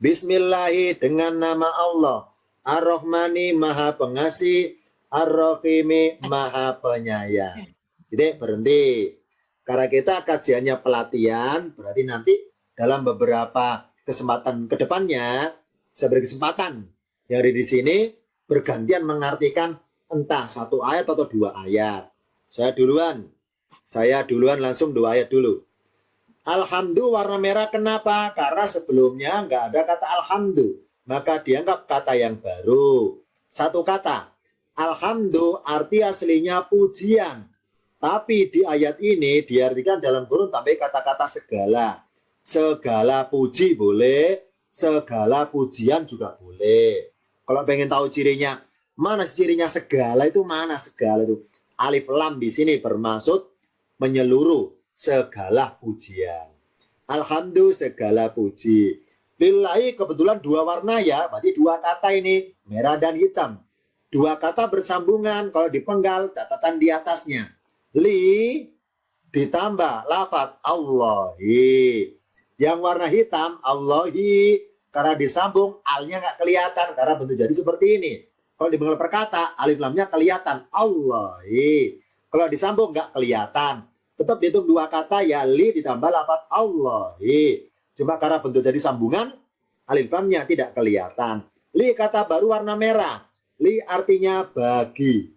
Bismillahi dengan nama Allah. Ar-Rahmani Maha Pengasih, Ar-Rahimi Maha Penyayang. Jadi berhenti. Karena kita kajiannya pelatihan, berarti nanti dalam beberapa kesempatan ke depannya, saya beri kesempatan dari di sini bergantian mengartikan entah 1 ayat atau 2 ayat. Saya duluan langsung 2 ayat dulu. Alhamdulillah warna merah kenapa? Karena sebelumnya nggak ada kata alhamdulillah. Maka dianggap kata yang baru. 1 kata. Alhamdulillah arti aslinya pujian. Tapi di ayat ini diartikan dalam kurung tambah kata-kata segala. Segala puji boleh, segala pujian juga boleh. Kalau pengen tahu cirinya, mana cirinya segala itu, mana segala itu? Alif lam di sini bermaksud menyeluruh segala pujian. Alhamdulillah segala puji. Lillahi kebetulan 2 warna ya, berarti 2 kata ini, merah dan hitam. 2 kata bersambungan, kalau dipenggal catatan di atasnya. Li ditambah lafaz Allahi. Yang warna hitam Allahi, karena disambung alnya nggak kelihatan karena bentuk jadi seperti ini. Kalau dipenggal perkata alif lamnya kelihatan Allahi. Kalau disambung nggak kelihatan. Tetap dihitung 2 kata ya, li ditambah lafaz Allahi. Cuma karena bentuk jadi sambungan alif lamnya tidak kelihatan. Li kata baru warna merah. Li artinya bagi.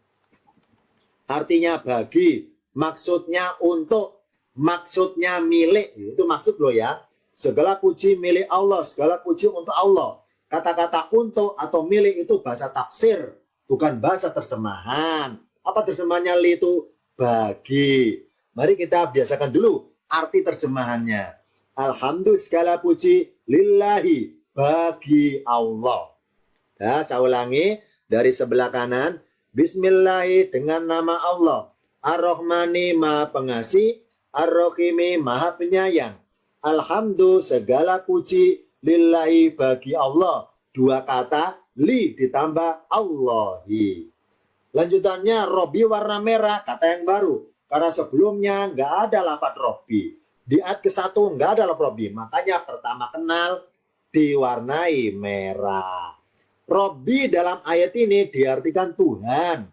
Artinya bagi, maksudnya untuk, maksudnya milik. Itu maksud loh ya. Segala puji milik Allah, segala puji untuk Allah. Kata-kata untuk atau milik itu bahasa tafsir, bukan bahasa terjemahan. Apa terjemahannya li itu? Bagi. Mari kita biasakan dulu arti terjemahannya. Alhamdulillah segala puji lillahi, bagi Allah. Ya, saya ulangi dari sebelah kanan. Bismillahi dengan nama Allah. Ar-Rahmani Maha Pengasih, Ar-Rahimi Maha Penyayang. Alhamdulillah segala puji lillahi bagi Allah. Dua kata, li ditambah Allahi. Lanjutannya, Robbi warna merah, kata yang baru. Karena sebelumnya nggak ada lafadz Robbi. Di ayat ke-1 nggak ada lafadz Robbi. Makanya pertama kenal diwarnai merah. Robbi dalam ayat ini diartikan Tuhan.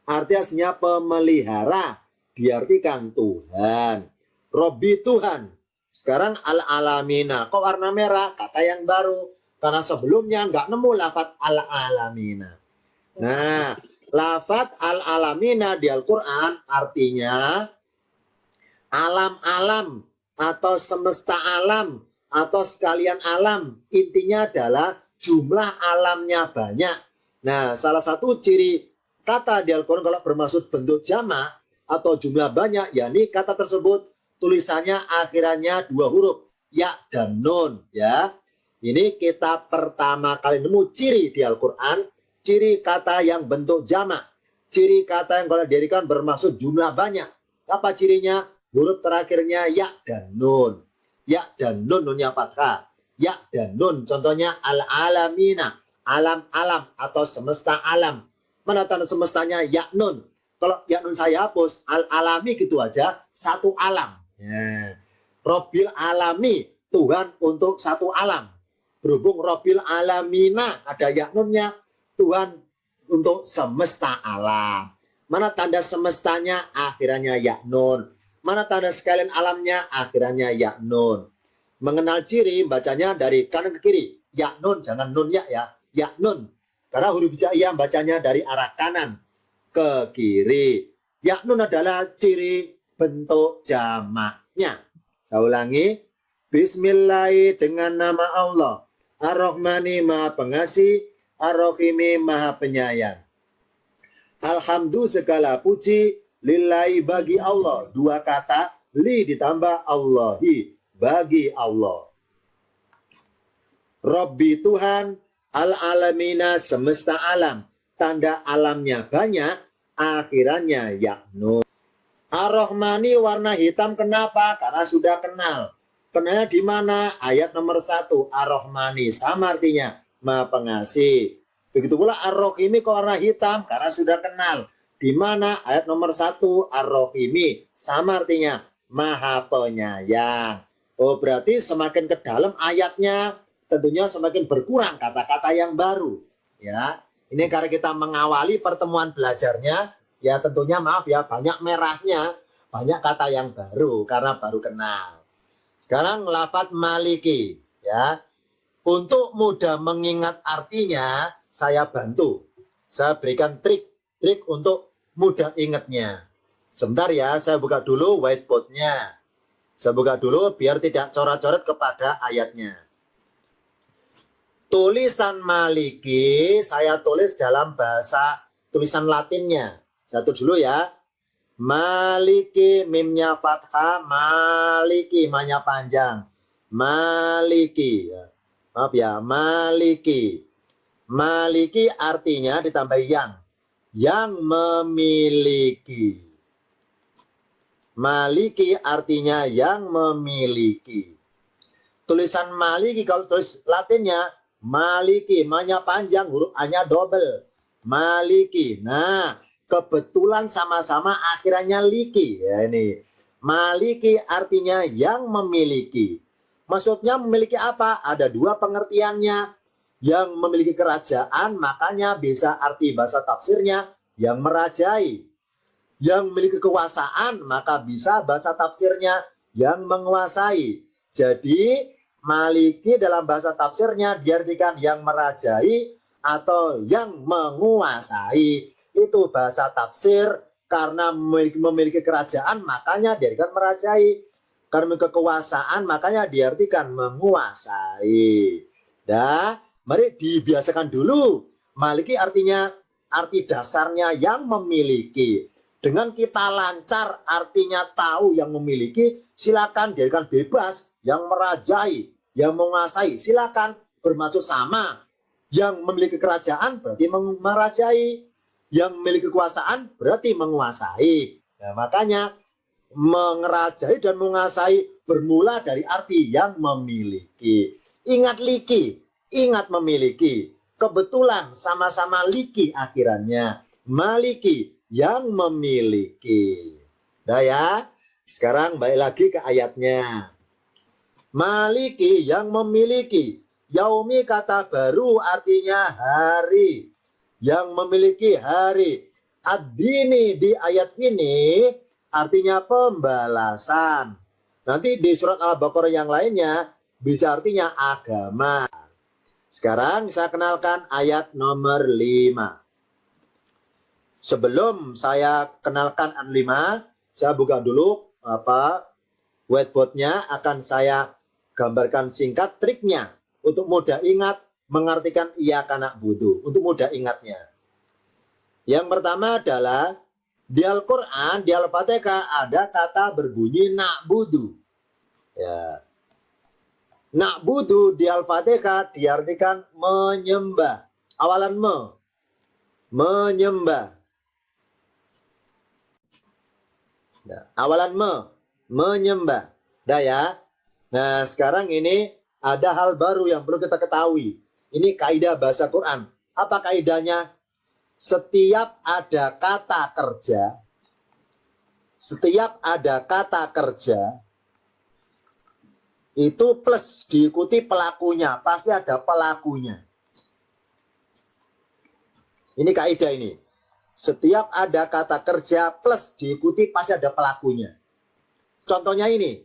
Arti aslinya pemelihara, diartikan Tuhan. Robbi Tuhan. Sekarang al-alamina. Kok warna merah? Kata yang baru. Karena sebelumnya nggak nemu lafadz al-alamina. Nah, lafadz al-alamina di Al-Quran artinya alam-alam atau semesta alam atau sekalian alam. Intinya adalah jumlah alamnya banyak. Nah, salah satu ciri kata di Al-Quran kalau bermaksud bentuk jamak atau jumlah banyak, yakni kata tersebut tulisannya akhirannya 2 huruf, ya dan nun. Ya, ini kita pertama kali nemu ciri di Al-Quran, ciri kata yang bentuk jamak, ciri kata yang kalau dijadikan bermaksud jumlah banyak. Apa cirinya? Huruf terakhirnya ya dan nun. Ya dan nun, nunnya fathah. Ya dan nun, contohnya al-alamina, alam-alam atau semesta alam. Mana tanda semestanya? Ya nun. Kalau ya nun saya hapus, al-alami gitu aja, satu alam. Ya. Robbil alami, Tuhan untuk satu alam. Berhubung Robbil alamina, ada ya nunnya, Tuhan untuk semesta alam. Mana tanda semestanya? Akhirannya ya nun. Mana tanda sekalian alamnya? Akhirannya ya nun. Mengenal ciri, bacanya dari kanan ke kiri. Ya nun, jangan nun ya. Ya nun. Karena huruf hijaiyah bacanya dari arah kanan ke kiri. Ya nun adalah ciri bentuk jamaknya. Saya ulangi. Bismillah dengan nama Allah. Ar-Rahmani Maha Pengasih, Ar-Rahimi Maha Penyayang. Alhamdulillah segala puji lillahi bagi Allah. Dua kata, li ditambah Allahi, bagi Allah. Robbi Tuhan, al-alamina semesta alam. Tanda alamnya banyak, akhirannya ya nun. Ar-Rahmani warna hitam kenapa? Karena sudah kenal. Kenalnya di mana? Ayat nomor 1. Ar-Rahmani sama artinya Maha Pengasih. Begitu pula Ar-Rahimi kok warna hitam? Karena sudah kenal. Di mana? Ayat nomor 1. Ar-Rahimi sama artinya Maha Penyayang. Oh, berarti semakin ke dalam ayatnya tentunya semakin berkurang kata-kata yang baru. Ya, ini karena kita mengawali pertemuan belajarnya, ya tentunya maaf ya banyak merahnya, banyak kata yang baru karena baru kenal. Sekarang lafadz maliki, ya. Untuk mudah mengingat artinya, saya bantu. Saya berikan trik untuk mudah ingatnya. Sebentar ya, saya buka dulu whiteboard-nya. Saya buka dulu biar tidak coret-coret kepada ayatnya. Tulisan maliki saya tulis dalam bahasa tulisan Latinnya. Satu dulu ya. Maliki, mimnya fathah, maliki, manya panjang. Maliki. Maaf ya, maliki. Maliki artinya ditambah yang. Yang memiliki. Maliki artinya yang memiliki. Tulisan maliki kalau tulis Latinnya maliki, manya panjang, huruf A-nya double. Maliki. Nah, kebetulan sama-sama akhirannya liki. Ya ini. Maliki artinya yang memiliki. Maksudnya memiliki apa? Ada dua pengertiannya. Yang memiliki kerajaan, makanya bisa arti bahasa tafsirnya yang merajai. Yang memiliki kekuasaan, maka bisa bahasa tafsirnya yang menguasai. Jadi, maliki dalam bahasa tafsirnya diartikan yang merajai atau yang menguasai. Itu bahasa tafsir. Karena memiliki kerajaan makanya diartikan merajai. Karena memiliki kekuasaan makanya diartikan menguasai. Dah, mari dibiasakan dulu. Maliki artinya arti dasarnya yang memiliki. Dengan kita lancar artinya tahu yang memiliki, silakan diartikan bebas yang merajai. Yang menguasai, silakan bermaksud sama. Yang memiliki kerajaan berarti merajai. Yang memiliki kekuasaan berarti menguasai. Nah, makanya mengerajai dan menguasai bermula dari arti yang memiliki. Ingat liki, ingat memiliki. Kebetulan sama-sama liki akhirannya. Maliki, yang memiliki. Udah ya. Sekarang balik lagi ke ayatnya. Maliki, yang memiliki. Yaumi kata baru artinya hari. Yang memiliki hari. Ad-dini di ayat ini artinya pembalasan. Nanti di surat Al-Baqarah yang lainnya bisa artinya agama. Sekarang saya kenalkan ayat nomor 5. Sebelum saya kenalkan ayat 5, saya buka dulu whiteboardnya, akan saya gambarkan singkat triknya untuk mudah ingat mengartikan iyyaka na'budu, untuk mudah ingatnya. Yang pertama adalah di Al-Quran, di Al-Fatihah ada kata berbunyi na'budu. Ya. Na'budu di Al-Fatihah diartikan menyembah. Awalan menyembah. Nah, awalan menyembah. Dah ya. Nah, sekarang ini ada hal baru yang perlu kita ketahui. Ini kaidah bahasa Quran. Apa kaidahnya? Setiap ada kata kerja, itu plus diikuti pelakunya, pasti ada pelakunya. Ini kaidah ini. Setiap ada kata kerja plus diikuti pasti ada pelakunya. Contohnya ini,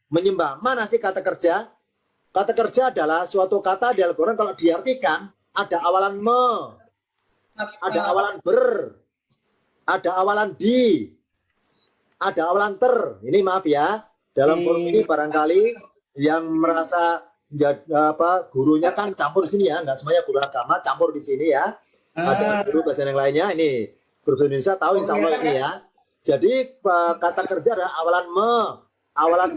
menyembah. Mana sih kata kerja? Kata kerja adalah suatu kata di Al-Quran kalau diartikan ada awalan ada awalan ada awalan di, ada awalan ter. Ini maaf ya, dalam forum ini barangkali yang merasa gurunya kan campur di sini ya, nggak semuanya guru agama campur di sini ya. Ada guru belajar yang lainnya, ini guru Indonesia tahu insya Allah ini ya. Jadi kata kerja adalah awalan awalan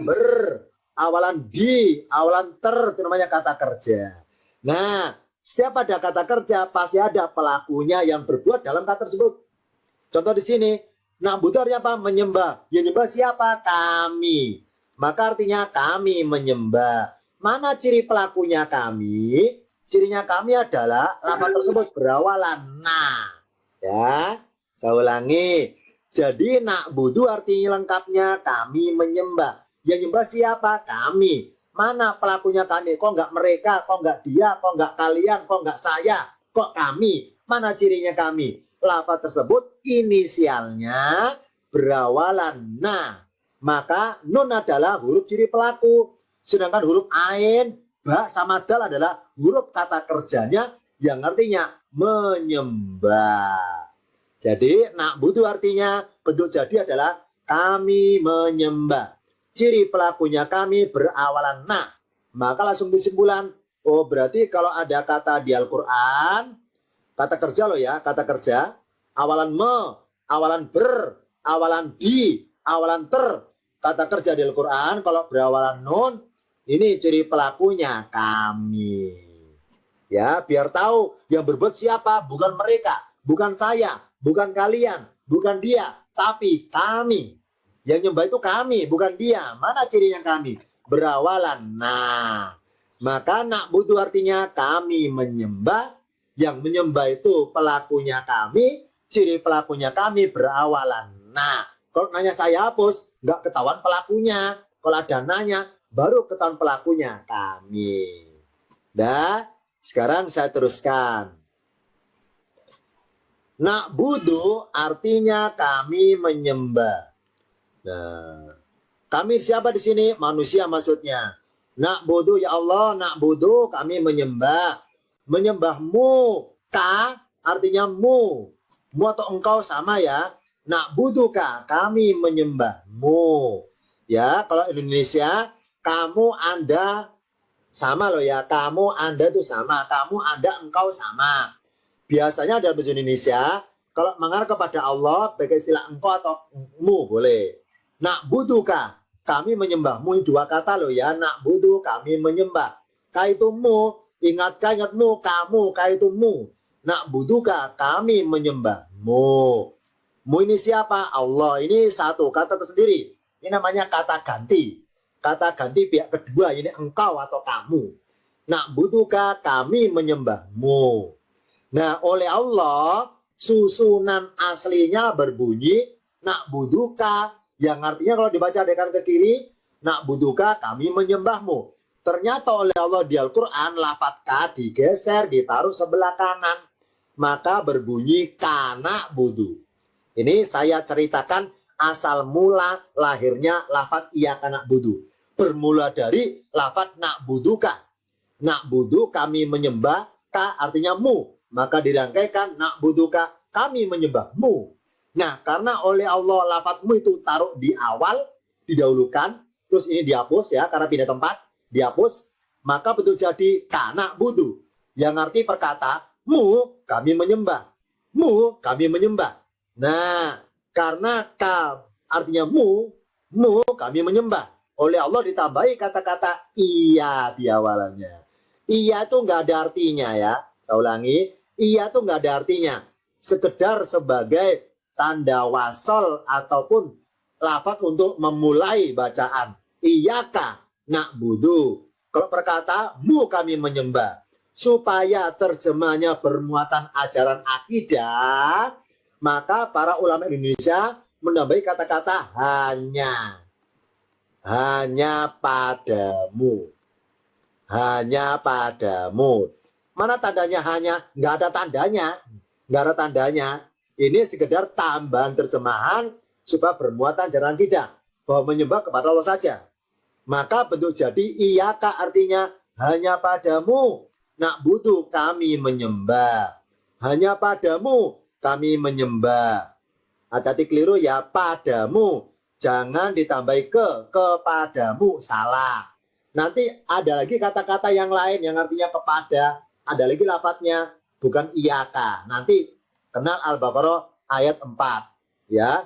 awalan di, awalan ter, itu namanya kata kerja. Nah, setiap ada kata kerja pasti ada pelakunya yang berbuat dalam kata tersebut. Contoh di sini, na'budu artinya apa? Menyembah. Ya nyembah siapa? Kami. Maka artinya kami menyembah. Mana ciri pelakunya kami? Cirinya kami adalah lafaz tersebut berawalan na. Ya, saya ulangi. Jadi na'budu artinya lengkapnya kami menyembah. Ya nyembah siapa? Kami. Mana pelakunya kami? Kok enggak mereka? Kok enggak dia? Kok enggak kalian? Kok enggak saya? Kok kami? Mana cirinya kami? Lafaz tersebut inisialnya berawalan na. Maka nun adalah huruf ciri pelaku. Sedangkan huruf ain, ba, sama dal adalah huruf kata kerjanya yang artinya menyembah. Jadi na'budu artinya bentuk jadi adalah kami menyembah. Ciri pelakunya kami berawalan na. Maka langsung kesimpulan, oh berarti kalau ada kata di Al-Quran, kata kerja loh ya, kata kerja, awalan awalan awalan di, awalan ter. Kata kerja di Al-Quran kalau berawalan nun, ini ciri pelakunya kami. Ya, biar tahu yang berbuat siapa, bukan mereka, bukan saya, bukan kalian, bukan dia, tapi kami. Yang nyembah itu kami, bukan dia. Mana cirinya kami? Berawalan. Nah, maka na'budu artinya kami menyembah. Yang menyembah itu pelakunya kami, ciri pelakunya kami berawalan. Nah, kalau nanya saya hapus, nggak ketahuan pelakunya. Kalau ada nanya, baru ketahuan pelakunya kami. Dah, sekarang saya teruskan. Na'budu artinya kami menyembah. Nah, kami siapa di sini? Manusia maksudnya. Na'budu ya Allah, na'budu kami menyembah. Menyembahmu, ka artinya mu. Mu atau engkau sama ya. Na'budu ka, kami menyembahmu. Ya, kalau Indonesia, kamu, Anda sama loh ya. Kamu, Anda itu sama. Kamu, Anda, engkau sama. Biasanya dalam bahasa Indonesia, kalau mengarah kepada Allah, pakai istilah engkau atau mu boleh. Na'buduka, kami menyembahmu, ini dua kata loh ya. Na'budu, kami menyembah. Ka itu mu, ingatkah ingatmu, kamu, ka itu mu. Na'buduka, kami menyembahmu. Mu ini siapa? Allah. Ini satu kata tersendiri. Ini namanya kata ganti. Kata ganti pihak kedua, ini engkau atau kamu. Na'buduka, kami menyembahmu. Nah, oleh Allah, susunan aslinya berbunyi na'buduka, yang artinya kalau dibaca dari kanan ke kiri, na'buduka, kami menyembahmu. Ternyata oleh Allah di Al-Quran, lafadz ka digeser, ditaruh sebelah kanan. Maka berbunyi kana budu. Ini saya ceritakan asal mula lahirnya lafadz iyyaka na'budu. Bermula dari lafadz na'buduka. Na'budu, kami menyembah, ka artinya mu. Maka dirangkaikan na'buduka, kami menyembahmu. Nah, karena oleh Allah lafadzmu itu taruh di awal, didahulukan, terus ini dihapus ya, karena pindah tempat, dihapus, maka bentuk jadi kana budu. Yang arti perkata, mu kami menyembah, mu kami menyembah. Nah, karena ka artinya mu kami menyembah. Oleh Allah ditambahi kata-kata iya di awalannya. Iya itu nggak ada artinya ya. Saya ulangi, iya itu nggak ada artinya. Sekedar sebagai tanda wasol ataupun lafadz untuk memulai bacaan. Iyaka na'budu. Kalau perkata mu kami menyembah. Supaya terjemahnya bermuatan ajaran akidah, maka para ulama Indonesia menambahi kata-kata hanya. Hanya padamu. Hanya padamu. Mana tandanya hanya? Nggak ada tandanya. Nggak ada tandanya. Ini sekedar tambahan terjemahan supaya bermuatan ajaran kita bahwa menyembah kepada Allah saja. Maka bentuk jadi iyaka artinya hanya padamu. Na'budu, kami menyembah. Hanya padamu kami menyembah. Hati-hati keliru ya, padamu. Jangan ditambahi kepadamu, salah. Nanti ada lagi kata-kata yang lain yang artinya kepada. Ada lagi lafadznya bukan iyaka. Nanti kenal Al-Baqarah ayat 4. Ya.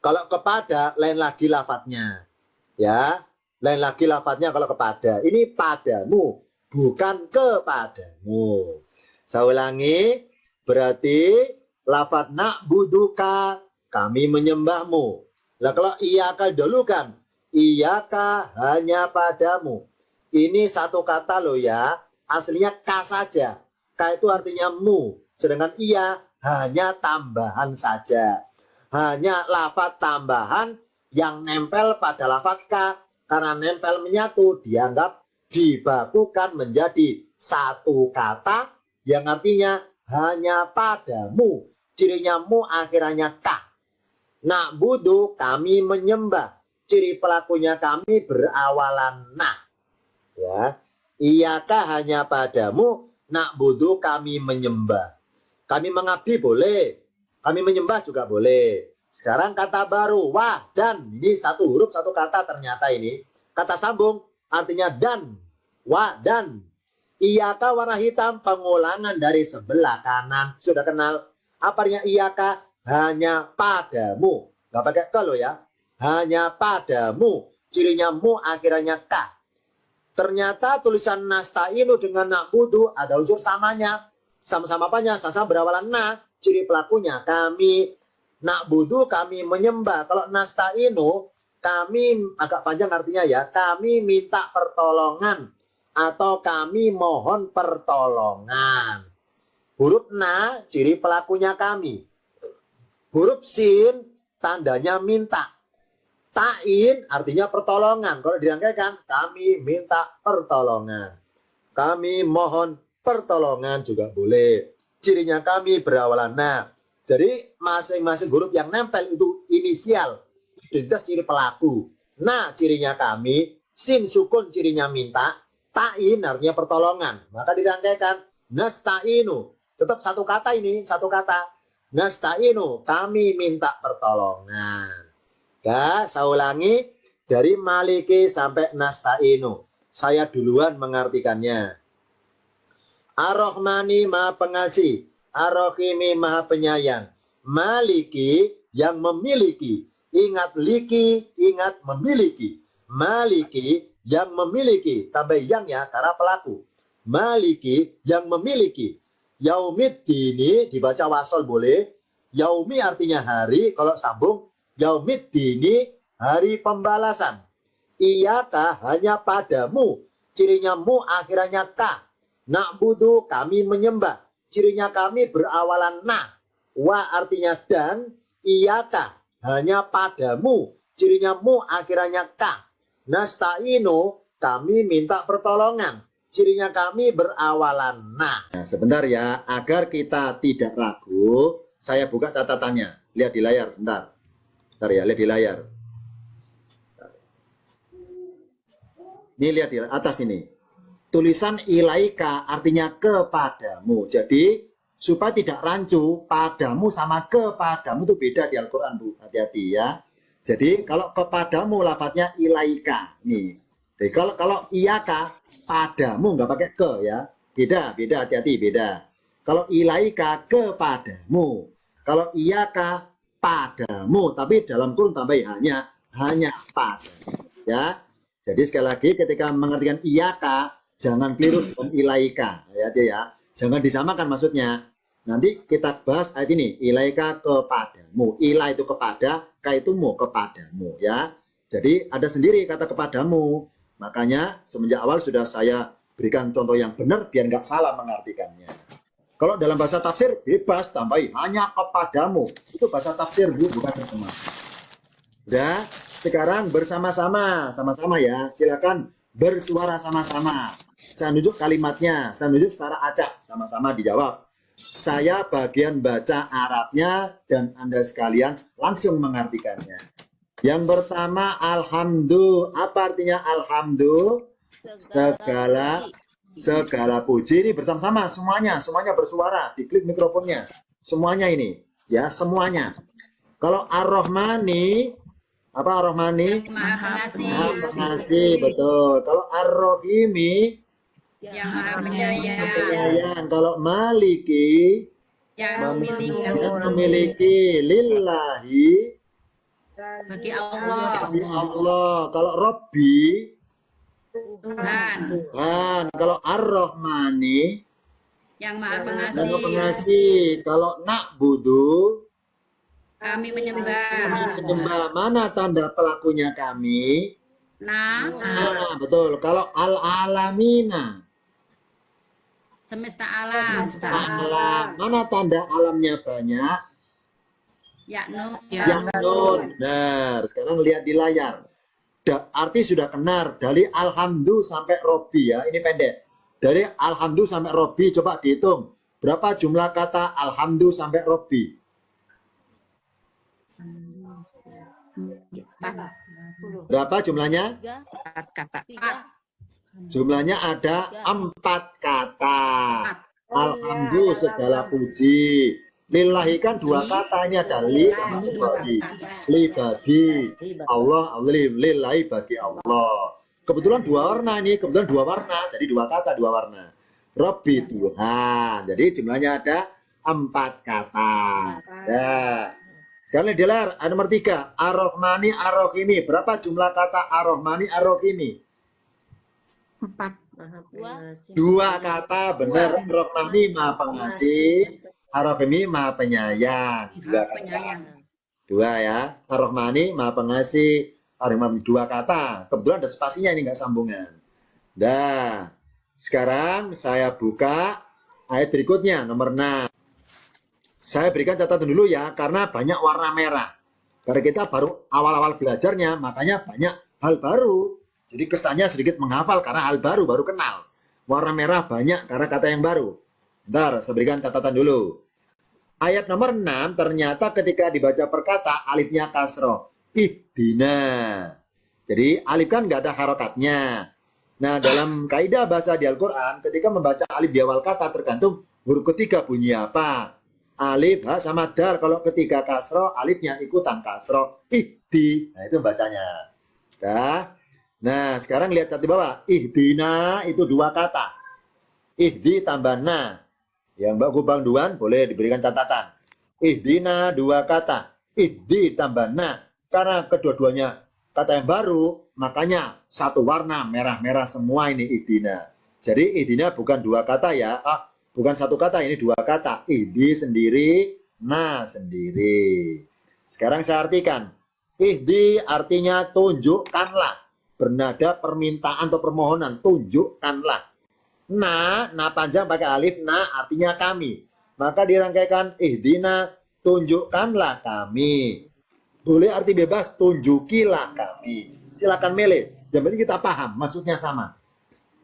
Kalau kepada lain lagi lafadznya. Ya. Lain lagi lafadznya kalau kepada. Ini padamu, bukan kepadamu. Saya ulangi, berarti lafadz na'buduka, kami menyembahmu. Nah kalau iyaka dulu kan, iyaka hanya padamu. Ini satu kata loh ya, aslinya ka saja. Ka itu artinya mu, sedangkan iya hanya tambahan saja. Hanya lafadz tambahan yang nempel pada lafadz ka. Karena nempel menyatu, dianggap dibakukan menjadi satu kata yang artinya hanya padamu. Cirinya mu akhirnya ka. Na'budu, kami menyembah. Ciri pelakunya kami berawalan na. Ya. Iyaka hanya padamu, na'budu kami menyembah. Kami mengabdi boleh. Kami menyembah juga boleh. Sekarang kata baru, wah dan. Ini satu huruf, satu kata ternyata ini. Kata sambung, artinya dan. Wah dan. Iyaka warna hitam, pengulangan dari sebelah kanan. Sudah kenal. Apa artinya iyaka? Hanya padamu. Gak pakai ke lo ya. Hanya padamu. Cirinya mu akhirnya ka. Ternyata tulisan nasta'inu dengan na'budu ada unsur samanya. Sama-sama apanya? Sama-sama berawalan na. Ciri pelakunya kami. Na'budu kami menyembah. Kalau nasta'inu kami agak panjang artinya ya. Kami minta pertolongan. Atau kami mohon pertolongan. Huruf na ciri pelakunya kami. Huruf sin tandanya minta. Ta'in artinya pertolongan. Kalau dirangkaikan, kami minta pertolongan. Kami mohon pertolongan juga boleh. Cirinya kami berawalan na. Jadi masing-masing huruf yang nempel itu inisial. Identitas ciri pelaku. Na cirinya kami. Sin sukun cirinya minta. Ta'in artinya pertolongan. Maka dirangkaikan. Nasta'inu. Tetap satu kata ini. Satu kata. Nasta'inu, kami minta pertolongan. Ya, saya ulangi dari maliki sampai nasta'inu. Saya duluan mengartikannya. Ar-Rahmani maha pengasih, Ar-Rahimi maha penyayang. Maliki yang memiliki. Ingat liki, ingat memiliki. Maliki yang memiliki. Tambah yang ya, karena pelaku. Maliki yang memiliki. Yaumiddini dibaca wasol boleh. Yaumi artinya hari. Kalau sambung yaumiddini hari pembalasan. Iyaka hanya padamu. cirinya mu akhirannya ka. Na'budu kami menyembah, cirinya kami berawalan na. Wa artinya dan, iyaka hanya padamu, cirinya mu akhirannya ka. Nasta'inu kami minta pertolongan, cirinya kami berawalan na. Nah, sebentar ya, agar kita tidak ragu, saya buka catatannya. Lihat di layar, sebentar. Bentar ya, lihat di layar. Ini lihat di atas ini. Tulisan ilaika artinya kepadamu. Jadi supaya tidak rancu, padamu sama kepadamu itu beda di Al-Quran, Bu. Hati-hati ya. Jadi kalau kepadamu lafadznya ilaika. Nih. Jadi kalau iyaka padamu nggak pakai ke ya. Beda, hati-hati beda. Kalau ilaika kepadamu. Kalau iyaka padamu, tapi dalam kurung tambahin hanya pada. Ya. Jadi sekali lagi ketika mengartikan iyaka jangan keliru dengan ilaika ya. Jangan disamakan maksudnya. Nanti kita bahas ayat ini, ilaika kepadamu. Ila itu kepada, ka itu mu kepadamu ya. Jadi ada sendiri kata kepadamu. Makanya semenjak awal sudah saya berikan contoh yang benar biar nggak salah mengartikannya. Kalau dalam bahasa tafsir bebas tambahi hanya kepadamu. Itu bahasa tafsir, Bu, bukan terjemah. Udah, sekarang bersama-sama, sama-sama ya. Silakan bersuara sama-sama. Saya nunjuk kalimatnya, saya nunjuk secara acak, sama-sama dijawab. Saya bagian baca Arabnya dan Anda sekalian langsung mengartikannya. Yang pertama, alhamdulillah. Apa artinya alhamdulillah? Segala puji. Ini bersama-sama semuanya bersuara, diklik mikrofonnya. Semuanya ini, ya, semuanya. Kalau Ar-Rahmani, apa Ar-Rahmani? Maha Maha Pengasih, betul. Kalau Ar-Rahimi, yang Maha Penyayang, penyayang. Kalau Maliki, yang memiliki. Lillahi, bagi Allah, bagi Allah. Kalau Robbi, Tuhan, Tuhan. Kalau Ar-Rahmani, yang Maha Maha Pengasih, Pengasih. Kalau Na'budu, kami menyembah. menyembah. Mana tanda pelakunya kami? Nah, Nah, betul. Kalau Al-Alamina, semesta alam, alam. Mana tanda alamnya banyak? yaknu, Yang nun. Benar. Sekarang lihat di layar. Arti sudah kenar. Dari Alhamdulillah sampai Robbi ya. Ini pendek. Dari Alhamdulillah sampai Robbi. Coba dihitung. Berapa jumlah kata Alhamdulillah sampai Robbi? Berapa jumlahnya? kata. Jumlahnya ada 4 kata. Alhamdulillah segala puji. Lillahi kan 2 kata, ini ada li sama bagi. Li bagi Allah, lillahi bagi Allah. Kebetulan 2 warna ini, kebetulan 2 warna, jadi 2 kata 2 warna. Rabbi Tuhan. Jadi jumlahnya ada 4 kata. Ya. Sekarang di layar nomor 3, Ar-Rahmani Ar-Rahimi. Berapa jumlah kata Ar-Rahmani Ar-Rahimi? 2 kata, benar. Ar-Rahmani Maha Pengasih, Ar-Rahimi Maha Penyayang. 2 kata. 2 ya. Ar-Rahmani Maha Pengasih, Ar-Rahimi 2 kata. Kebetulan ada spasinya ini, nggak sambungan. Dah. Sekarang saya buka ayat berikutnya, nomor 6. Saya berikan catatan dulu ya, karena banyak warna merah. Karena kita baru awal-awal belajarnya, makanya banyak hal baru. Jadi kesannya sedikit menghafal karena hal baru, baru kenal. Warna merah banyak karena kata yang baru. Bentar, saya berikan catatan dulu. Ayat nomor 6, ternyata ketika dibaca per kata, alifnya kasroh. Ihdina. Jadi alif kan nggak ada harokatnya. Nah, dalam kaidah bahasa di Al-Quran, ketika membaca alif di awal kata, tergantung huruf ketiga bunyi apa. Alif, ha, sama dar. Kalau ketiga kasroh, alifnya ikutan kasroh. Ihdi. Nah, itu bacanya. Dah. Nah, sekarang lihat cat di bawah. Ihdina itu 2 kata. Ihdi tambah na. Yang Mbak Gubang Duan boleh diberikan catatan. Ihdina 2 kata. Ihdi tambah na. Karena kedua-duanya kata yang baru, makanya 1 warna merah-merah semua ini ihdina. Jadi ihdina bukan 2 kata ya. Bukan 1 kata, ini 2 kata. Ihdi sendiri, na sendiri. Sekarang saya artikan. Ihdi artinya tunjukkanlah. bernada permintaan atau permohonan, tunjukkanlah. Na panjang pakai alif, na artinya kami. Maka dirangkaikan ihdina, tunjukkanlah kami. Boleh arti bebas, tunjukilah kami. Silakan milih. Yang penting kita paham, maksudnya sama.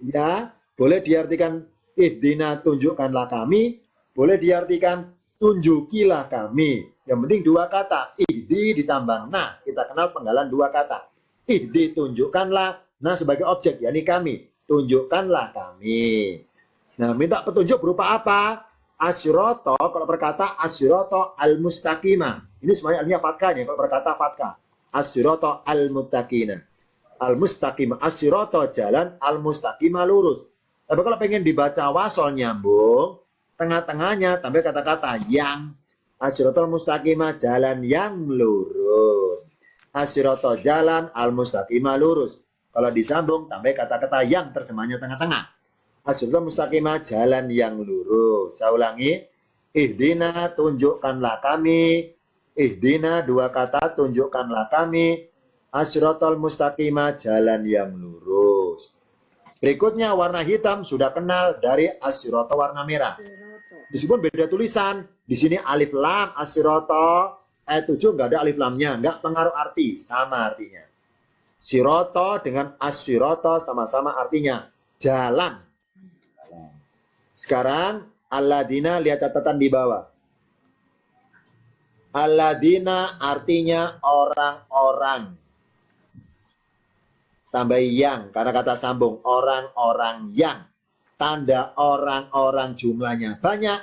Ya, boleh diartikan ihdina, tunjukkanlah kami. Boleh diartikan tunjukilah kami. Yang penting dua kata, ihdi ditambah na. Kita kenal penggalan dua kata. Ihdi tunjukkanlah, na sebagai objek, yakni kami. Tunjukkanlah kami. Nah, minta petunjuk berupa apa? Asyroto, kalau berkata asyroto al-mustaqimah. Ini semuanya artinya fatkah ya, kalau berkata fatkah. Asyroto al-mustaqimah. Al-mustaqimah, asyroto jalan, al-mustaqimah lurus. Tapi kalau pengen dibaca wasol nyambung, tengah-tengahnya tambah kata-kata yang. Asyroto al-mustaqimah, jalan yang lurus. Asyroto jalan, al-mustaqimah lurus. Kalau disambung tambah kata-kata yang terjemahnya tengah-tengah. Asyroto mustaqimah, jalan yang lurus. Saya ulangi. Ihdina, tunjukkanlah kami. Ihdina, dua kata, tunjukkanlah kami. Asyrotul mustaqimah, jalan yang lurus. Berikutnya warna hitam sudah kenal dari asyroto warna merah. Meskipun beda tulisan. Di sini alif lam asyroto. Ayat 7 nggak ada alif lamnya. Nggak pengaruh arti. Sama artinya. Siroto dengan asyroto sama-sama artinya jalan. Sekarang Alladina, lihat catatan di bawah. Alladina artinya orang-orang. Tambah yang, karena kata sambung. Orang-orang yang. Tanda orang-orang jumlahnya banyak.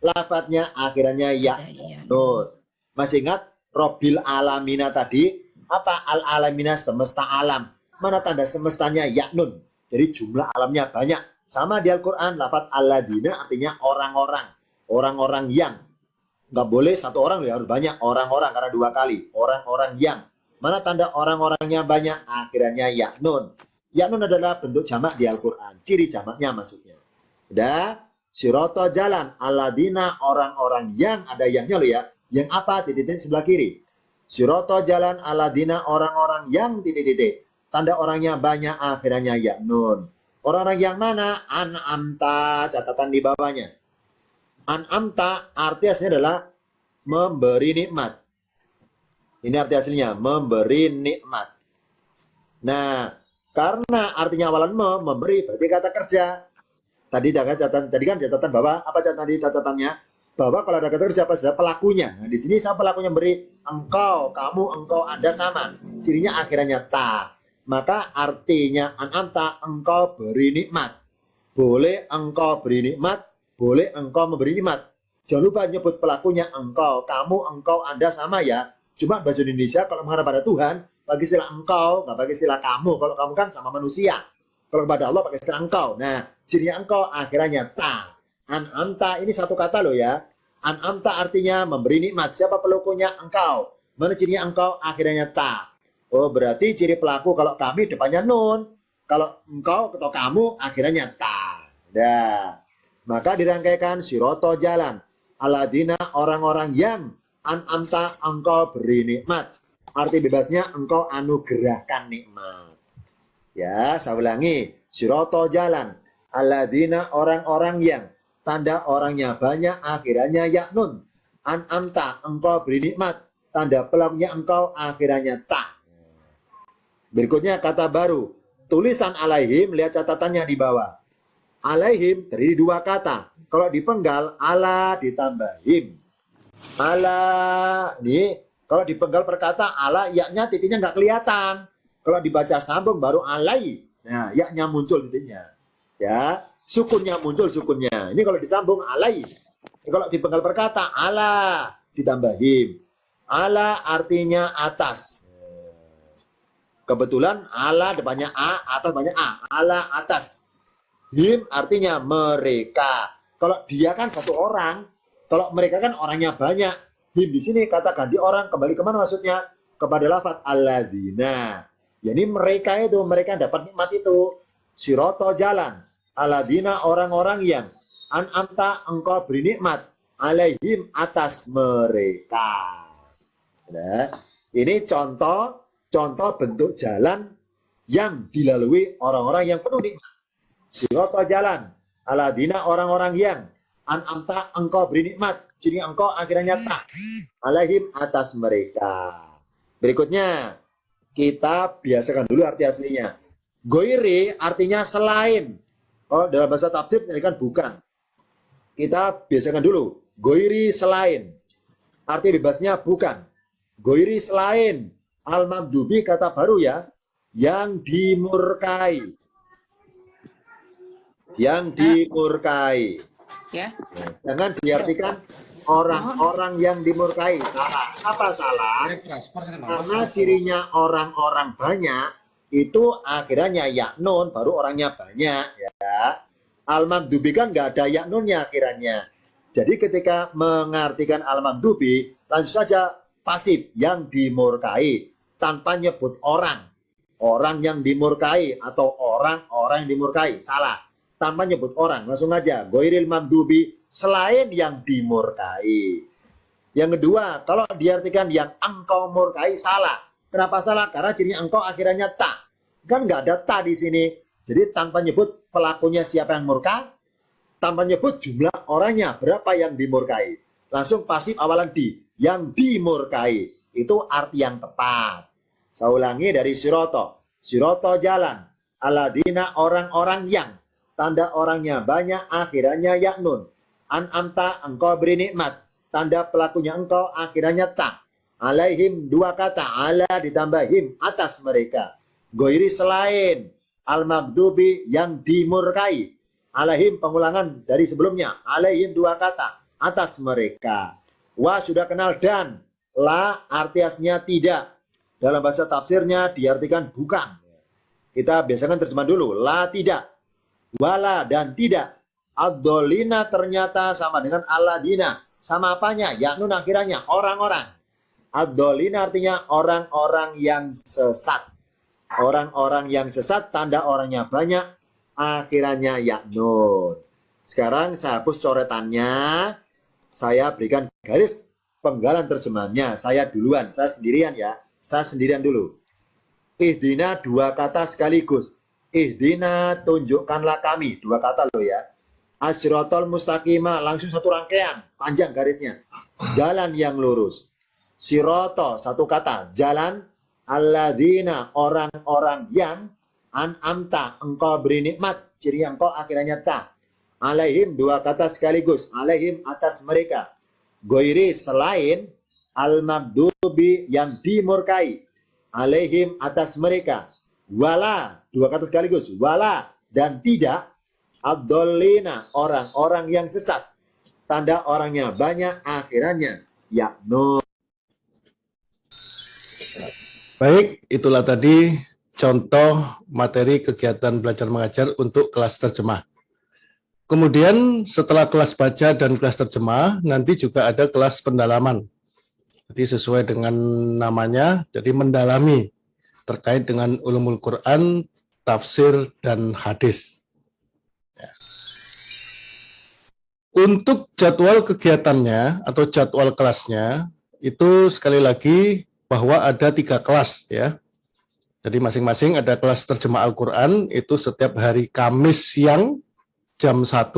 Lafadznya akhirannya ya. Nur. Masih ingat Robbil Alamina tadi? Apa al-alamina, semesta alam. Mana tanda semestanya ya nun. Jadi jumlah alamnya banyak. Sama di Al-Quran, lafadz alladina artinya orang-orang. Orang-orang yang. Nggak boleh satu orang, ya harus banyak. Orang-orang, karena dua kali. Orang-orang yang. Mana tanda orang-orangnya banyak? Akhirannya yaknun. Yaknun adalah bentuk jamak di Al-Quran. Ciri jamaknya maksudnya. Udah. Siroto jalan. Alladina orang-orang yang. Ada yangnya loh ya. Yang apa? Titik-titik sebelah kiri. Siroto jalan. Alladina orang-orang yang titik-titik. Tanda orangnya banyak. Akhirannya yaknun. Orang-orang yang mana? An'amta, catatan di bawahnya. An'amta arti aslinya adalah memberi nikmat. Ini arti aslinya, memberi nikmat. Nah, karena artinya awalan memberi, berarti kata kerja. Tadi kan catatan bahwa apa catatan di catatannya? Bahwa kalau ada kata kerja apa sudah pelakunya. Nah, di sini sama pelakunya beri engkau, kamu, engkau, Anda sama. Cirinya akhirnya ta. Maka artinya an'amta, engkau beri nikmat. Boleh engkau beri nikmat, boleh engkau memberi nikmat. Jangan lupa nyebut pelakunya engkau, kamu, engkau, Anda sama ya. Cuma bahasa Indonesia kalau menghadap pada Tuhan, pakai istilah engkau, nggak pakai istilah kamu. Kalau kamu kan sama manusia. Kalau kepada Allah pakai istilah engkau. Nah, cirinya engkau akhirnya ta. An'amta ini satu kata loh ya. An'amta artinya memberi nikmat. Siapa pelakunya? Engkau. Mana cirinya engkau? Akhirnya ta. Oh, berarti ciri pelaku kalau kami depannya nun. Kalau engkau atau kamu akhirnya ta. Dah. Maka dirangkaikan siroto jalan. Aladina orang-orang yang an'amta engkau beri nikmat. Arti bebasnya engkau anugerahkan nikmat. Ya, saya ulangi. Siroto jalan. Aladina orang-orang yang. Tanda orangnya banyak akhirnya yaknun. An'amta engkau beri nikmat. Tanda pelakunya engkau akhirnya ta. Berikutnya kata baru. Tulisan alaihim, lihat catatannya di bawah. Alaihim terdiri dua kata. Kalau dipenggal, ala ditambah him. Ala, nih. Kalau dipenggal perkata, ala, yaknya titiknya nggak kelihatan. Kalau dibaca sambung, baru alai. Nah, yaknya muncul titiknya. Ya, sukunnya muncul sukunnya. Ini kalau disambung, alai. Ini kalau dipenggal perkata, ala ditambah him. Ala artinya atas. Kebetulan ala depannya a, atas banyak a. Ala atas. Him artinya mereka. Kalau dia kan satu orang. Kalau mereka kan orangnya banyak. Him di sini kata ganti orang. Kembali kemana maksudnya? Kepada lafadz alladzina. Jadi mereka itu, mereka dapat nikmat itu. Siroto jalan. Alladzina orang-orang yang. An'amta engkau beri nikmat. Alaihim atas mereka. Nah, ini contoh bentuk jalan yang dilalui orang-orang yang penuh nikmat. Sirata jalan aladina orang-orang yang an'amta engkau beri nikmat, jadi engkau akhirnya tak alaihim atas mereka. Berikutnya kita biasakan dulu arti aslinya. Goiri artinya selain. Oh, dalam bahasa tafsir ini kan bukan. Kita biasakan dulu. Goiri selain. Arti bebasnya bukan. Goiri selain. Al-Mamdubi kata baru ya. Yang dimurkai. Yang dimurkai. Ya. Jangan diartikan orang-orang yang dimurkai. Salah. Apa salah? Karena cirinya orang-orang banyak itu akhirnya yaknun, baru orangnya banyak ya. Al-Maghdubi kan nggak ada yaknunnya akhirnya. Jadi ketika mengartikan al-Maghdubi, langsung saja pasif yang dimurkai tanpa nyebut orang. Orang yang dimurkai atau orang-orang yang dimurkai. Salah. Tanpa nyebut orang, langsung aja. Goiril Maghdubi, selain yang dimurkai. Yang kedua, kalau diartikan yang engkau murkai, salah. Kenapa salah? Karena cirinya engkau akhirnya tak. Kan nggak ada tak di sini. Jadi tanpa nyebut pelakunya siapa yang murka, tanpa nyebut jumlah orangnya, berapa yang dimurkai. Langsung pasif awalan di. Yang dimurkai. Itu arti yang tepat. Saya ulangi dari Siroto. Siroto jalan. Aladina orang-orang yang. Tanda orangnya banyak, akhirnya yaknun. An'amta engkau beri nikmat. Tanda pelakunya engkau, akhirnya tak. Alaihim dua kata. Ala ditambah him atas mereka. Goiri selain. Al-Maghdubi yang dimurkai. Alaihim pengulangan dari sebelumnya. Alaihim dua kata. Atas mereka. Wa sudah kenal dan. La arti aslinya tidak. Dalam bahasa tafsirnya diartikan bukan. Kita biasakan terjemahan dulu. La tidak. Wala dan tidak. Ad-dolina ternyata sama dengan aladina. Sama apanya? Yaknun akhirnya orang-orang. Ad-dolina artinya orang-orang yang sesat. Orang-orang yang sesat, tanda orangnya banyak, akhirannya yaknun. Sekarang saya hapus coretannya. Saya berikan garis penggalan terjemahannya. Saya duluan, saya sendirian ya. Saya sendirian dulu. Ihdina dua kata sekaligus. Ihdina tunjukkanlah kami. Dua kata loh ya. Asyrotol mustaqimah. Langsung satu rangkaian. Panjang garisnya. Jalan yang lurus. Siroto satu kata. Jalan. Alladzina orang-orang yang. An'amta engkau beri nikmat. Ciri engkau akhirnya tak. Alaihim dua kata sekaligus. Alaihim atas mereka. Goiri selain. Al-Maghdubi yang dimurkai. Alaihim atas mereka. Wala, dua kata sekaligus. Wala dan tidak. Ad-dolina, orang-orang yang sesat. Tanda orangnya banyak, akhirannya yaknun. Baik, itulah tadi contoh materi kegiatan belajar mengajar untuk kelas terjemah. Kemudian setelah kelas baca dan kelas terjemah, nanti juga ada kelas pendalaman. Jadi sesuai dengan namanya, jadi mendalami terkait dengan ulumul Quran, tafsir, dan hadis. Ya. Untuk jadwal kegiatannya atau jadwal kelasnya, itu sekali lagi bahwa ada 3 kelas ya. Jadi masing-masing ada kelas terjemah Al-Quran, itu setiap hari Kamis siang jam 1,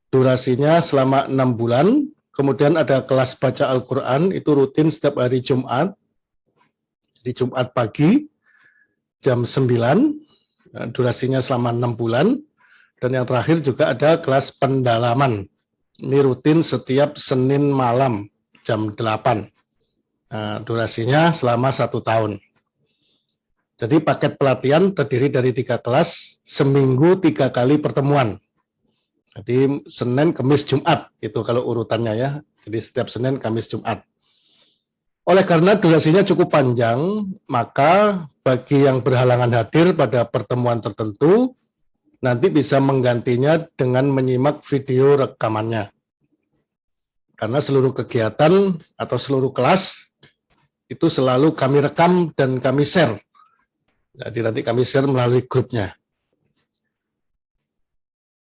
durasinya selama 6 bulan. Kemudian ada kelas baca Al-Quran, itu rutin setiap hari Jumat, di Jumat pagi jam 9, durasinya selama 6 bulan. Dan yang terakhir juga ada kelas pendalaman. Ini rutin setiap Senin malam jam 8. Durasinya selama 1 tahun. Jadi paket pelatihan terdiri dari 3 kelas, seminggu 3 kali pertemuan. Jadi Senin, Kamis, Jumat, itu kalau urutannya ya. Jadi setiap Senin, Kamis, Jumat. Oleh karena durasinya cukup panjang, maka bagi yang berhalangan hadir pada pertemuan tertentu, nanti bisa menggantinya dengan menyimak video rekamannya. Karena seluruh kegiatan atau seluruh kelas, itu selalu kami rekam dan kami share. Jadi nanti kami share melalui grupnya.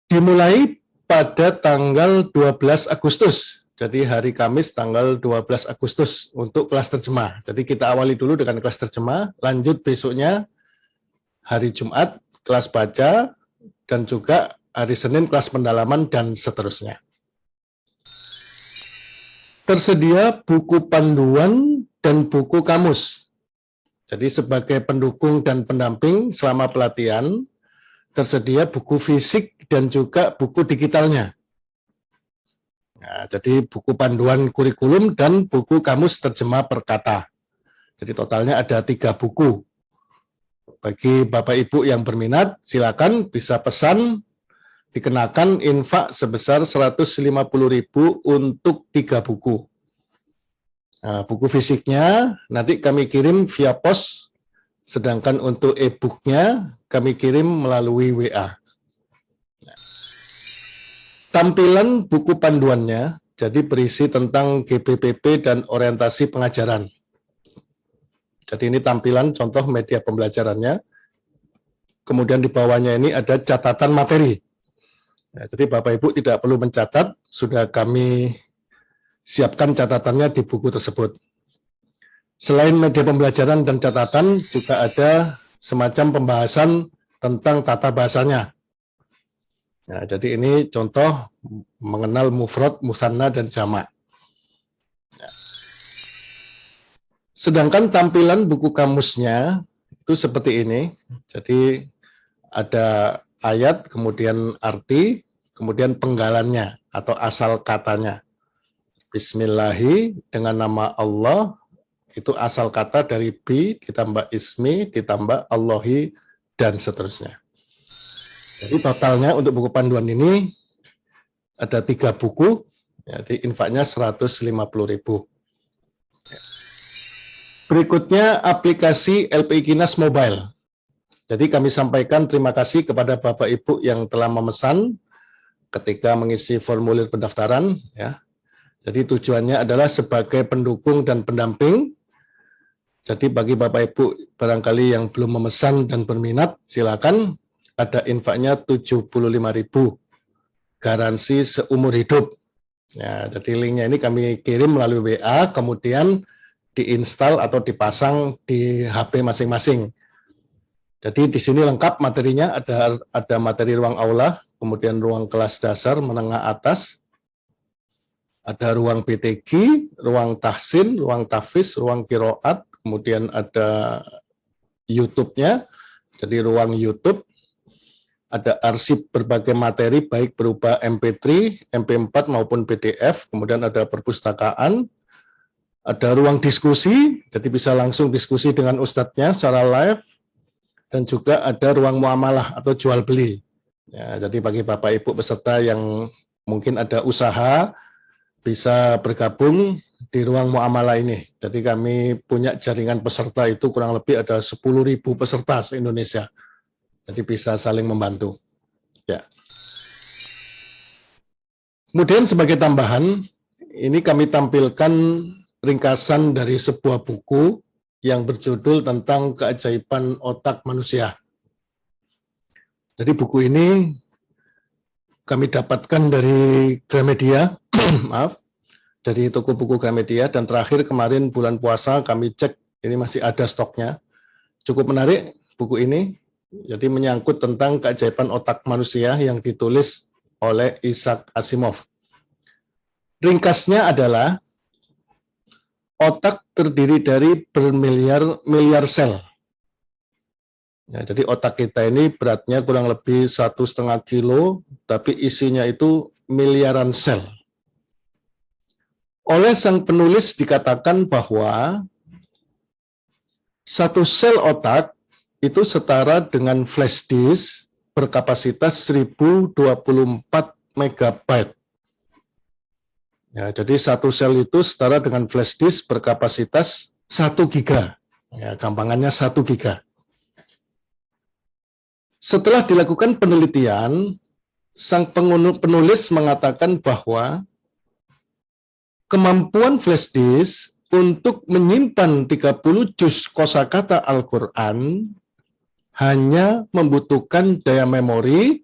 Dimulai pada tanggal 12 Agustus. Jadi hari Kamis tanggal 12 Agustus untuk kelas terjemah. Jadi kita awali dulu dengan kelas terjemah, lanjut besoknya hari Jumat kelas baca, dan juga hari Senin kelas pendalaman, dan seterusnya. Tersedia buku panduan dan buku kamus. Jadi sebagai pendukung dan pendamping selama pelatihan, tersedia buku fisik dan juga buku digitalnya. Nah, jadi buku panduan kurikulum dan buku kamus terjemah perkata. Jadi totalnya ada 3 buku. Bagi Bapak Ibu yang berminat, silakan bisa pesan, dikenakan infak sebesar 150.000 untuk 3 buku. Nah, buku fisiknya nanti kami kirim via pos, sedangkan untuk e-booknya kami kirim melalui WA. Tampilan buku panduannya jadi berisi tentang GBPP dan orientasi pengajaran. Jadi ini tampilan contoh media pembelajarannya. Kemudian di bawahnya ini ada catatan materi. Nah, jadi Bapak Ibu tidak perlu mencatat, sudah kami siapkan catatannya di buku tersebut. Selain media pembelajaran dan catatan, juga ada semacam pembahasan tentang tata bahasanya. Nah, jadi ini contoh mengenal mufrad, musanna, dan jamak. Sedangkan tampilan buku kamusnya itu seperti ini. Jadi ada ayat, kemudian arti, kemudian penggalannya atau asal katanya. Bismillahi, dengan nama Allah, itu asal kata dari bi, ditambah ismi, ditambah Allahi, dan seterusnya. Jadi totalnya untuk buku panduan ini ada 3 buku, jadi infaknya 150.000. Berikutnya aplikasi LPI Kinas Mobile. Jadi kami sampaikan terima kasih kepada Bapak Ibu yang telah memesan ketika mengisi formulir pendaftaran. Ya. Jadi tujuannya adalah sebagai pendukung dan pendamping. Jadi bagi Bapak Ibu barangkali yang belum memesan dan berminat, silakan, ada infaknya 75.000, garansi seumur hidup. Ya, jadi linknya ini kami kirim melalui WA, kemudian diinstal atau dipasang di HP masing-masing. Jadi di sini lengkap materinya, ada materi ruang aula, kemudian ruang kelas dasar menengah atas, ada ruang BTG, ruang tahsin, ruang tahfiz, ruang qiraat, kemudian ada YouTube-nya, jadi ruang YouTube, ada arsip berbagai materi baik berupa MP3, MP4 maupun PDF, kemudian ada perpustakaan, ada ruang diskusi, jadi bisa langsung diskusi dengan ustadznya secara live, dan juga ada ruang muamalah atau jual beli. Ya, jadi bagi Bapak Ibu peserta yang mungkin ada usaha, bisa bergabung di ruang muamalah ini. Jadi kami punya jaringan peserta itu kurang lebih ada 10.000 peserta se-Indonesia. Jadi bisa saling membantu. Ya. Kemudian sebagai tambahan, ini kami tampilkan ringkasan dari sebuah buku yang berjudul tentang keajaiban otak manusia. Jadi buku ini kami dapatkan dari Gramedia, maaf, dari toko buku Gramedia, dan terakhir kemarin bulan puasa kami cek, ini masih ada stoknya. Cukup menarik buku ini, jadi menyangkut tentang keajaiban otak manusia yang ditulis oleh Isaac Asimov. Ringkasnya adalah, otak terdiri dari bermiliar-miliar sel. Ya, jadi otak kita ini beratnya kurang lebih 1,5 kilo, tapi isinya itu miliaran sel. Oleh sang penulis dikatakan bahwa satu sel otak itu setara dengan flash disk berkapasitas 1024 megabyte. Ya, jadi satu sel itu setara dengan flash disk berkapasitas 1 giga. Ya, gampangannya 1 giga. Setelah dilakukan penelitian, sang penulis mengatakan bahwa kemampuan flash disk untuk menyimpan 30 juz kosakata Al-Quran hanya membutuhkan daya memori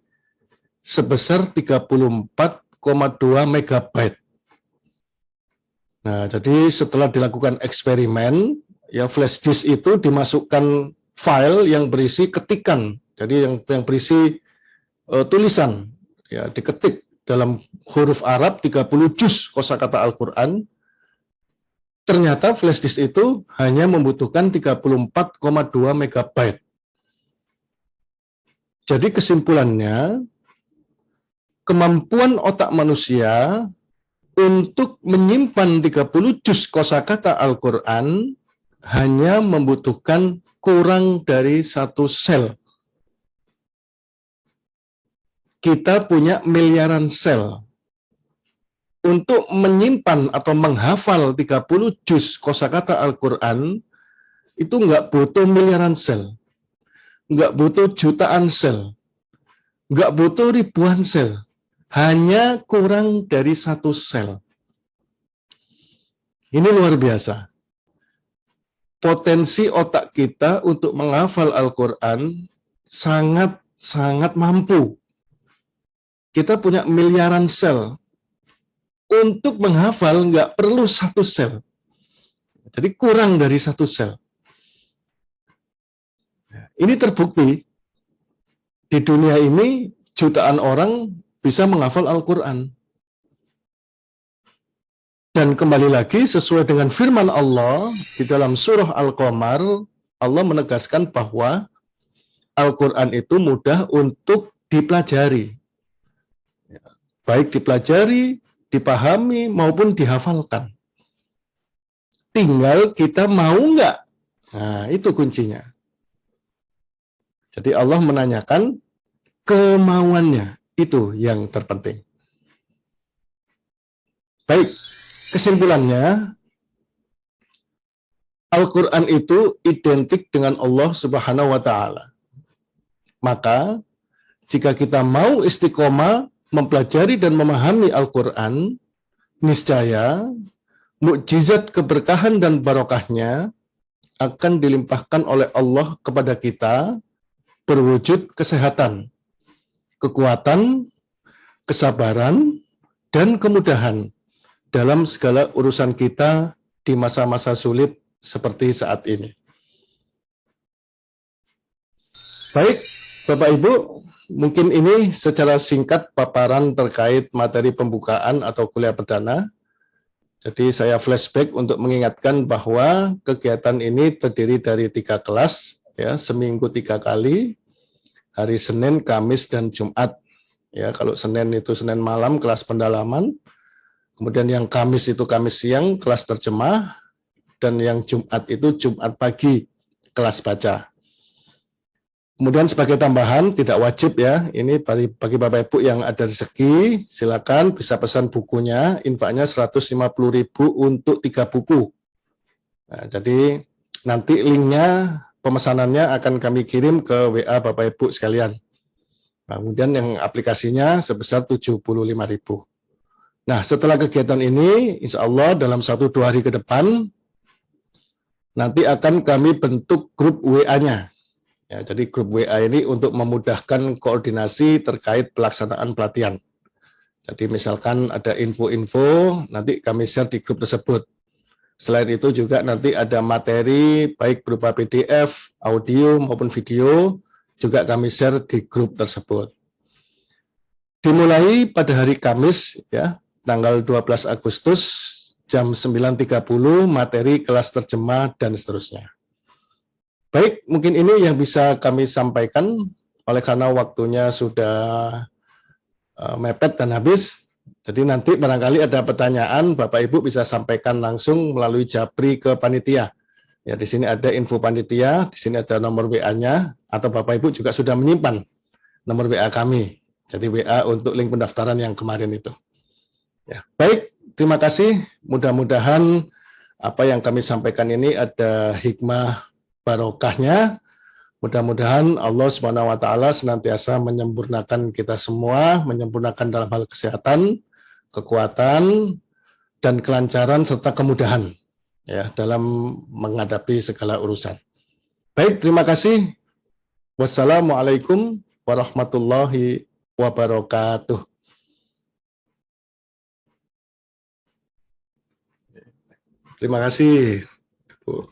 sebesar 34,2 megabyte. Nah, jadi setelah dilakukan eksperimen, ya flash disk itu dimasukkan file yang berisi ketikan, jadi yang berisi tulisan, ya diketik dalam huruf Arab 30 juz kosakata Al-Quran. Ternyata flash disk itu hanya membutuhkan 34,2 megabyte. Jadi kesimpulannya, kemampuan otak manusia untuk menyimpan 30 juz kosakata Al-Quran hanya membutuhkan kurang dari 1 sel. Kita punya miliaran sel. Untuk menyimpan atau menghafal 30 juz kosakata Al-Quran, itu nggak butuh miliaran sel. Nggak butuh jutaan sel. Nggak butuh ribuan sel. Hanya kurang dari 1 sel. Ini luar biasa. Potensi otak kita untuk menghafal Al-Quran sangat mampu. Kita punya miliaran sel. Untuk menghafal nggak perlu 1 sel. Jadi kurang dari 1 sel. Ini terbukti. Di dunia ini jutaan orang bisa menghafal Al-Quran. Dan kembali lagi sesuai dengan firman Allah di dalam surah Al-Qamar, Allah menegaskan bahwa Al-Quran itu mudah untuk dipelajari. Baik dipelajari, dipahami, maupun dihafalkan. Tinggal kita mau nggak? Nah, itu kuncinya. Jadi Allah menanyakan kemauannya. Itu yang terpenting. Baik, kesimpulannya, Al-Quran itu identik dengan Allah Subhanahu wa Ta'ala. Maka, jika kita mau istiqomah mempelajari dan memahami Al-Quran, niscaya mukjizat keberkahan dan barokahnya akan dilimpahkan oleh Allah kepada kita berwujud kesehatan, kekuatan, kesabaran, dan kemudahan dalam segala urusan kita di masa-masa sulit seperti saat ini. Baik, Bapak Ibu, mungkin ini secara singkat paparan terkait materi pembukaan atau kuliah perdana. Jadi saya flashback untuk mengingatkan bahwa kegiatan ini terdiri dari 3 kelas, ya, seminggu 3 kali, hari Senin, Kamis, dan Jumat. Ya, kalau Senin itu Senin malam kelas pendalaman, kemudian yang Kamis itu Kamis siang kelas terjemah, dan yang Jumat itu Jumat pagi kelas baca. Kemudian sebagai tambahan, tidak wajib ya, ini bagi Bapak Ibu yang ada rezeki, silakan bisa pesan bukunya, infaknya 150.000 untuk 3 buku. Nah, jadi nanti linknya, pemesanannya akan kami kirim ke WA Bapak Ibu sekalian. Nah, kemudian yang aplikasinya sebesar 75.000. Nah, setelah kegiatan ini, insya Allah dalam 1-2 hari ke depan, nanti akan kami bentuk grup WA-nya. Ya, jadi grup WA ini untuk memudahkan koordinasi terkait pelaksanaan pelatihan. Jadi misalkan ada info-info, nanti kami share di grup tersebut. Selain itu juga nanti ada materi, baik berupa PDF, audio, maupun video, juga kami share di grup tersebut. Dimulai pada hari Kamis, ya, tanggal 12 Agustus, jam 9.30, materi kelas terjemah, dan seterusnya. Baik, mungkin ini yang bisa kami sampaikan, oleh karena waktunya sudah mepet dan habis. Jadi nanti barangkali ada pertanyaan, Bapak Ibu bisa sampaikan langsung melalui Japri ke panitia. Ya, di sini ada info panitia, di sini ada nomor WA-nya, atau Bapak Ibu juga sudah menyimpan nomor WA kami. Jadi WA untuk link pendaftaran yang kemarin itu. Ya, baik, terima kasih. Mudah-mudahan apa yang kami sampaikan ini ada hikmah barokahnya. Mudah-mudahan Allah Subhanahu wa Ta'ala senantiasa menyempurnakan kita semua, menyempurnakan dalam hal kesehatan, kekuatan, dan kelancaran serta kemudahan ya dalam menghadapi segala urusan. Baik, terima kasih. Wassalamualaikum warahmatullahi wabarakatuh. Terima kasih, Bu.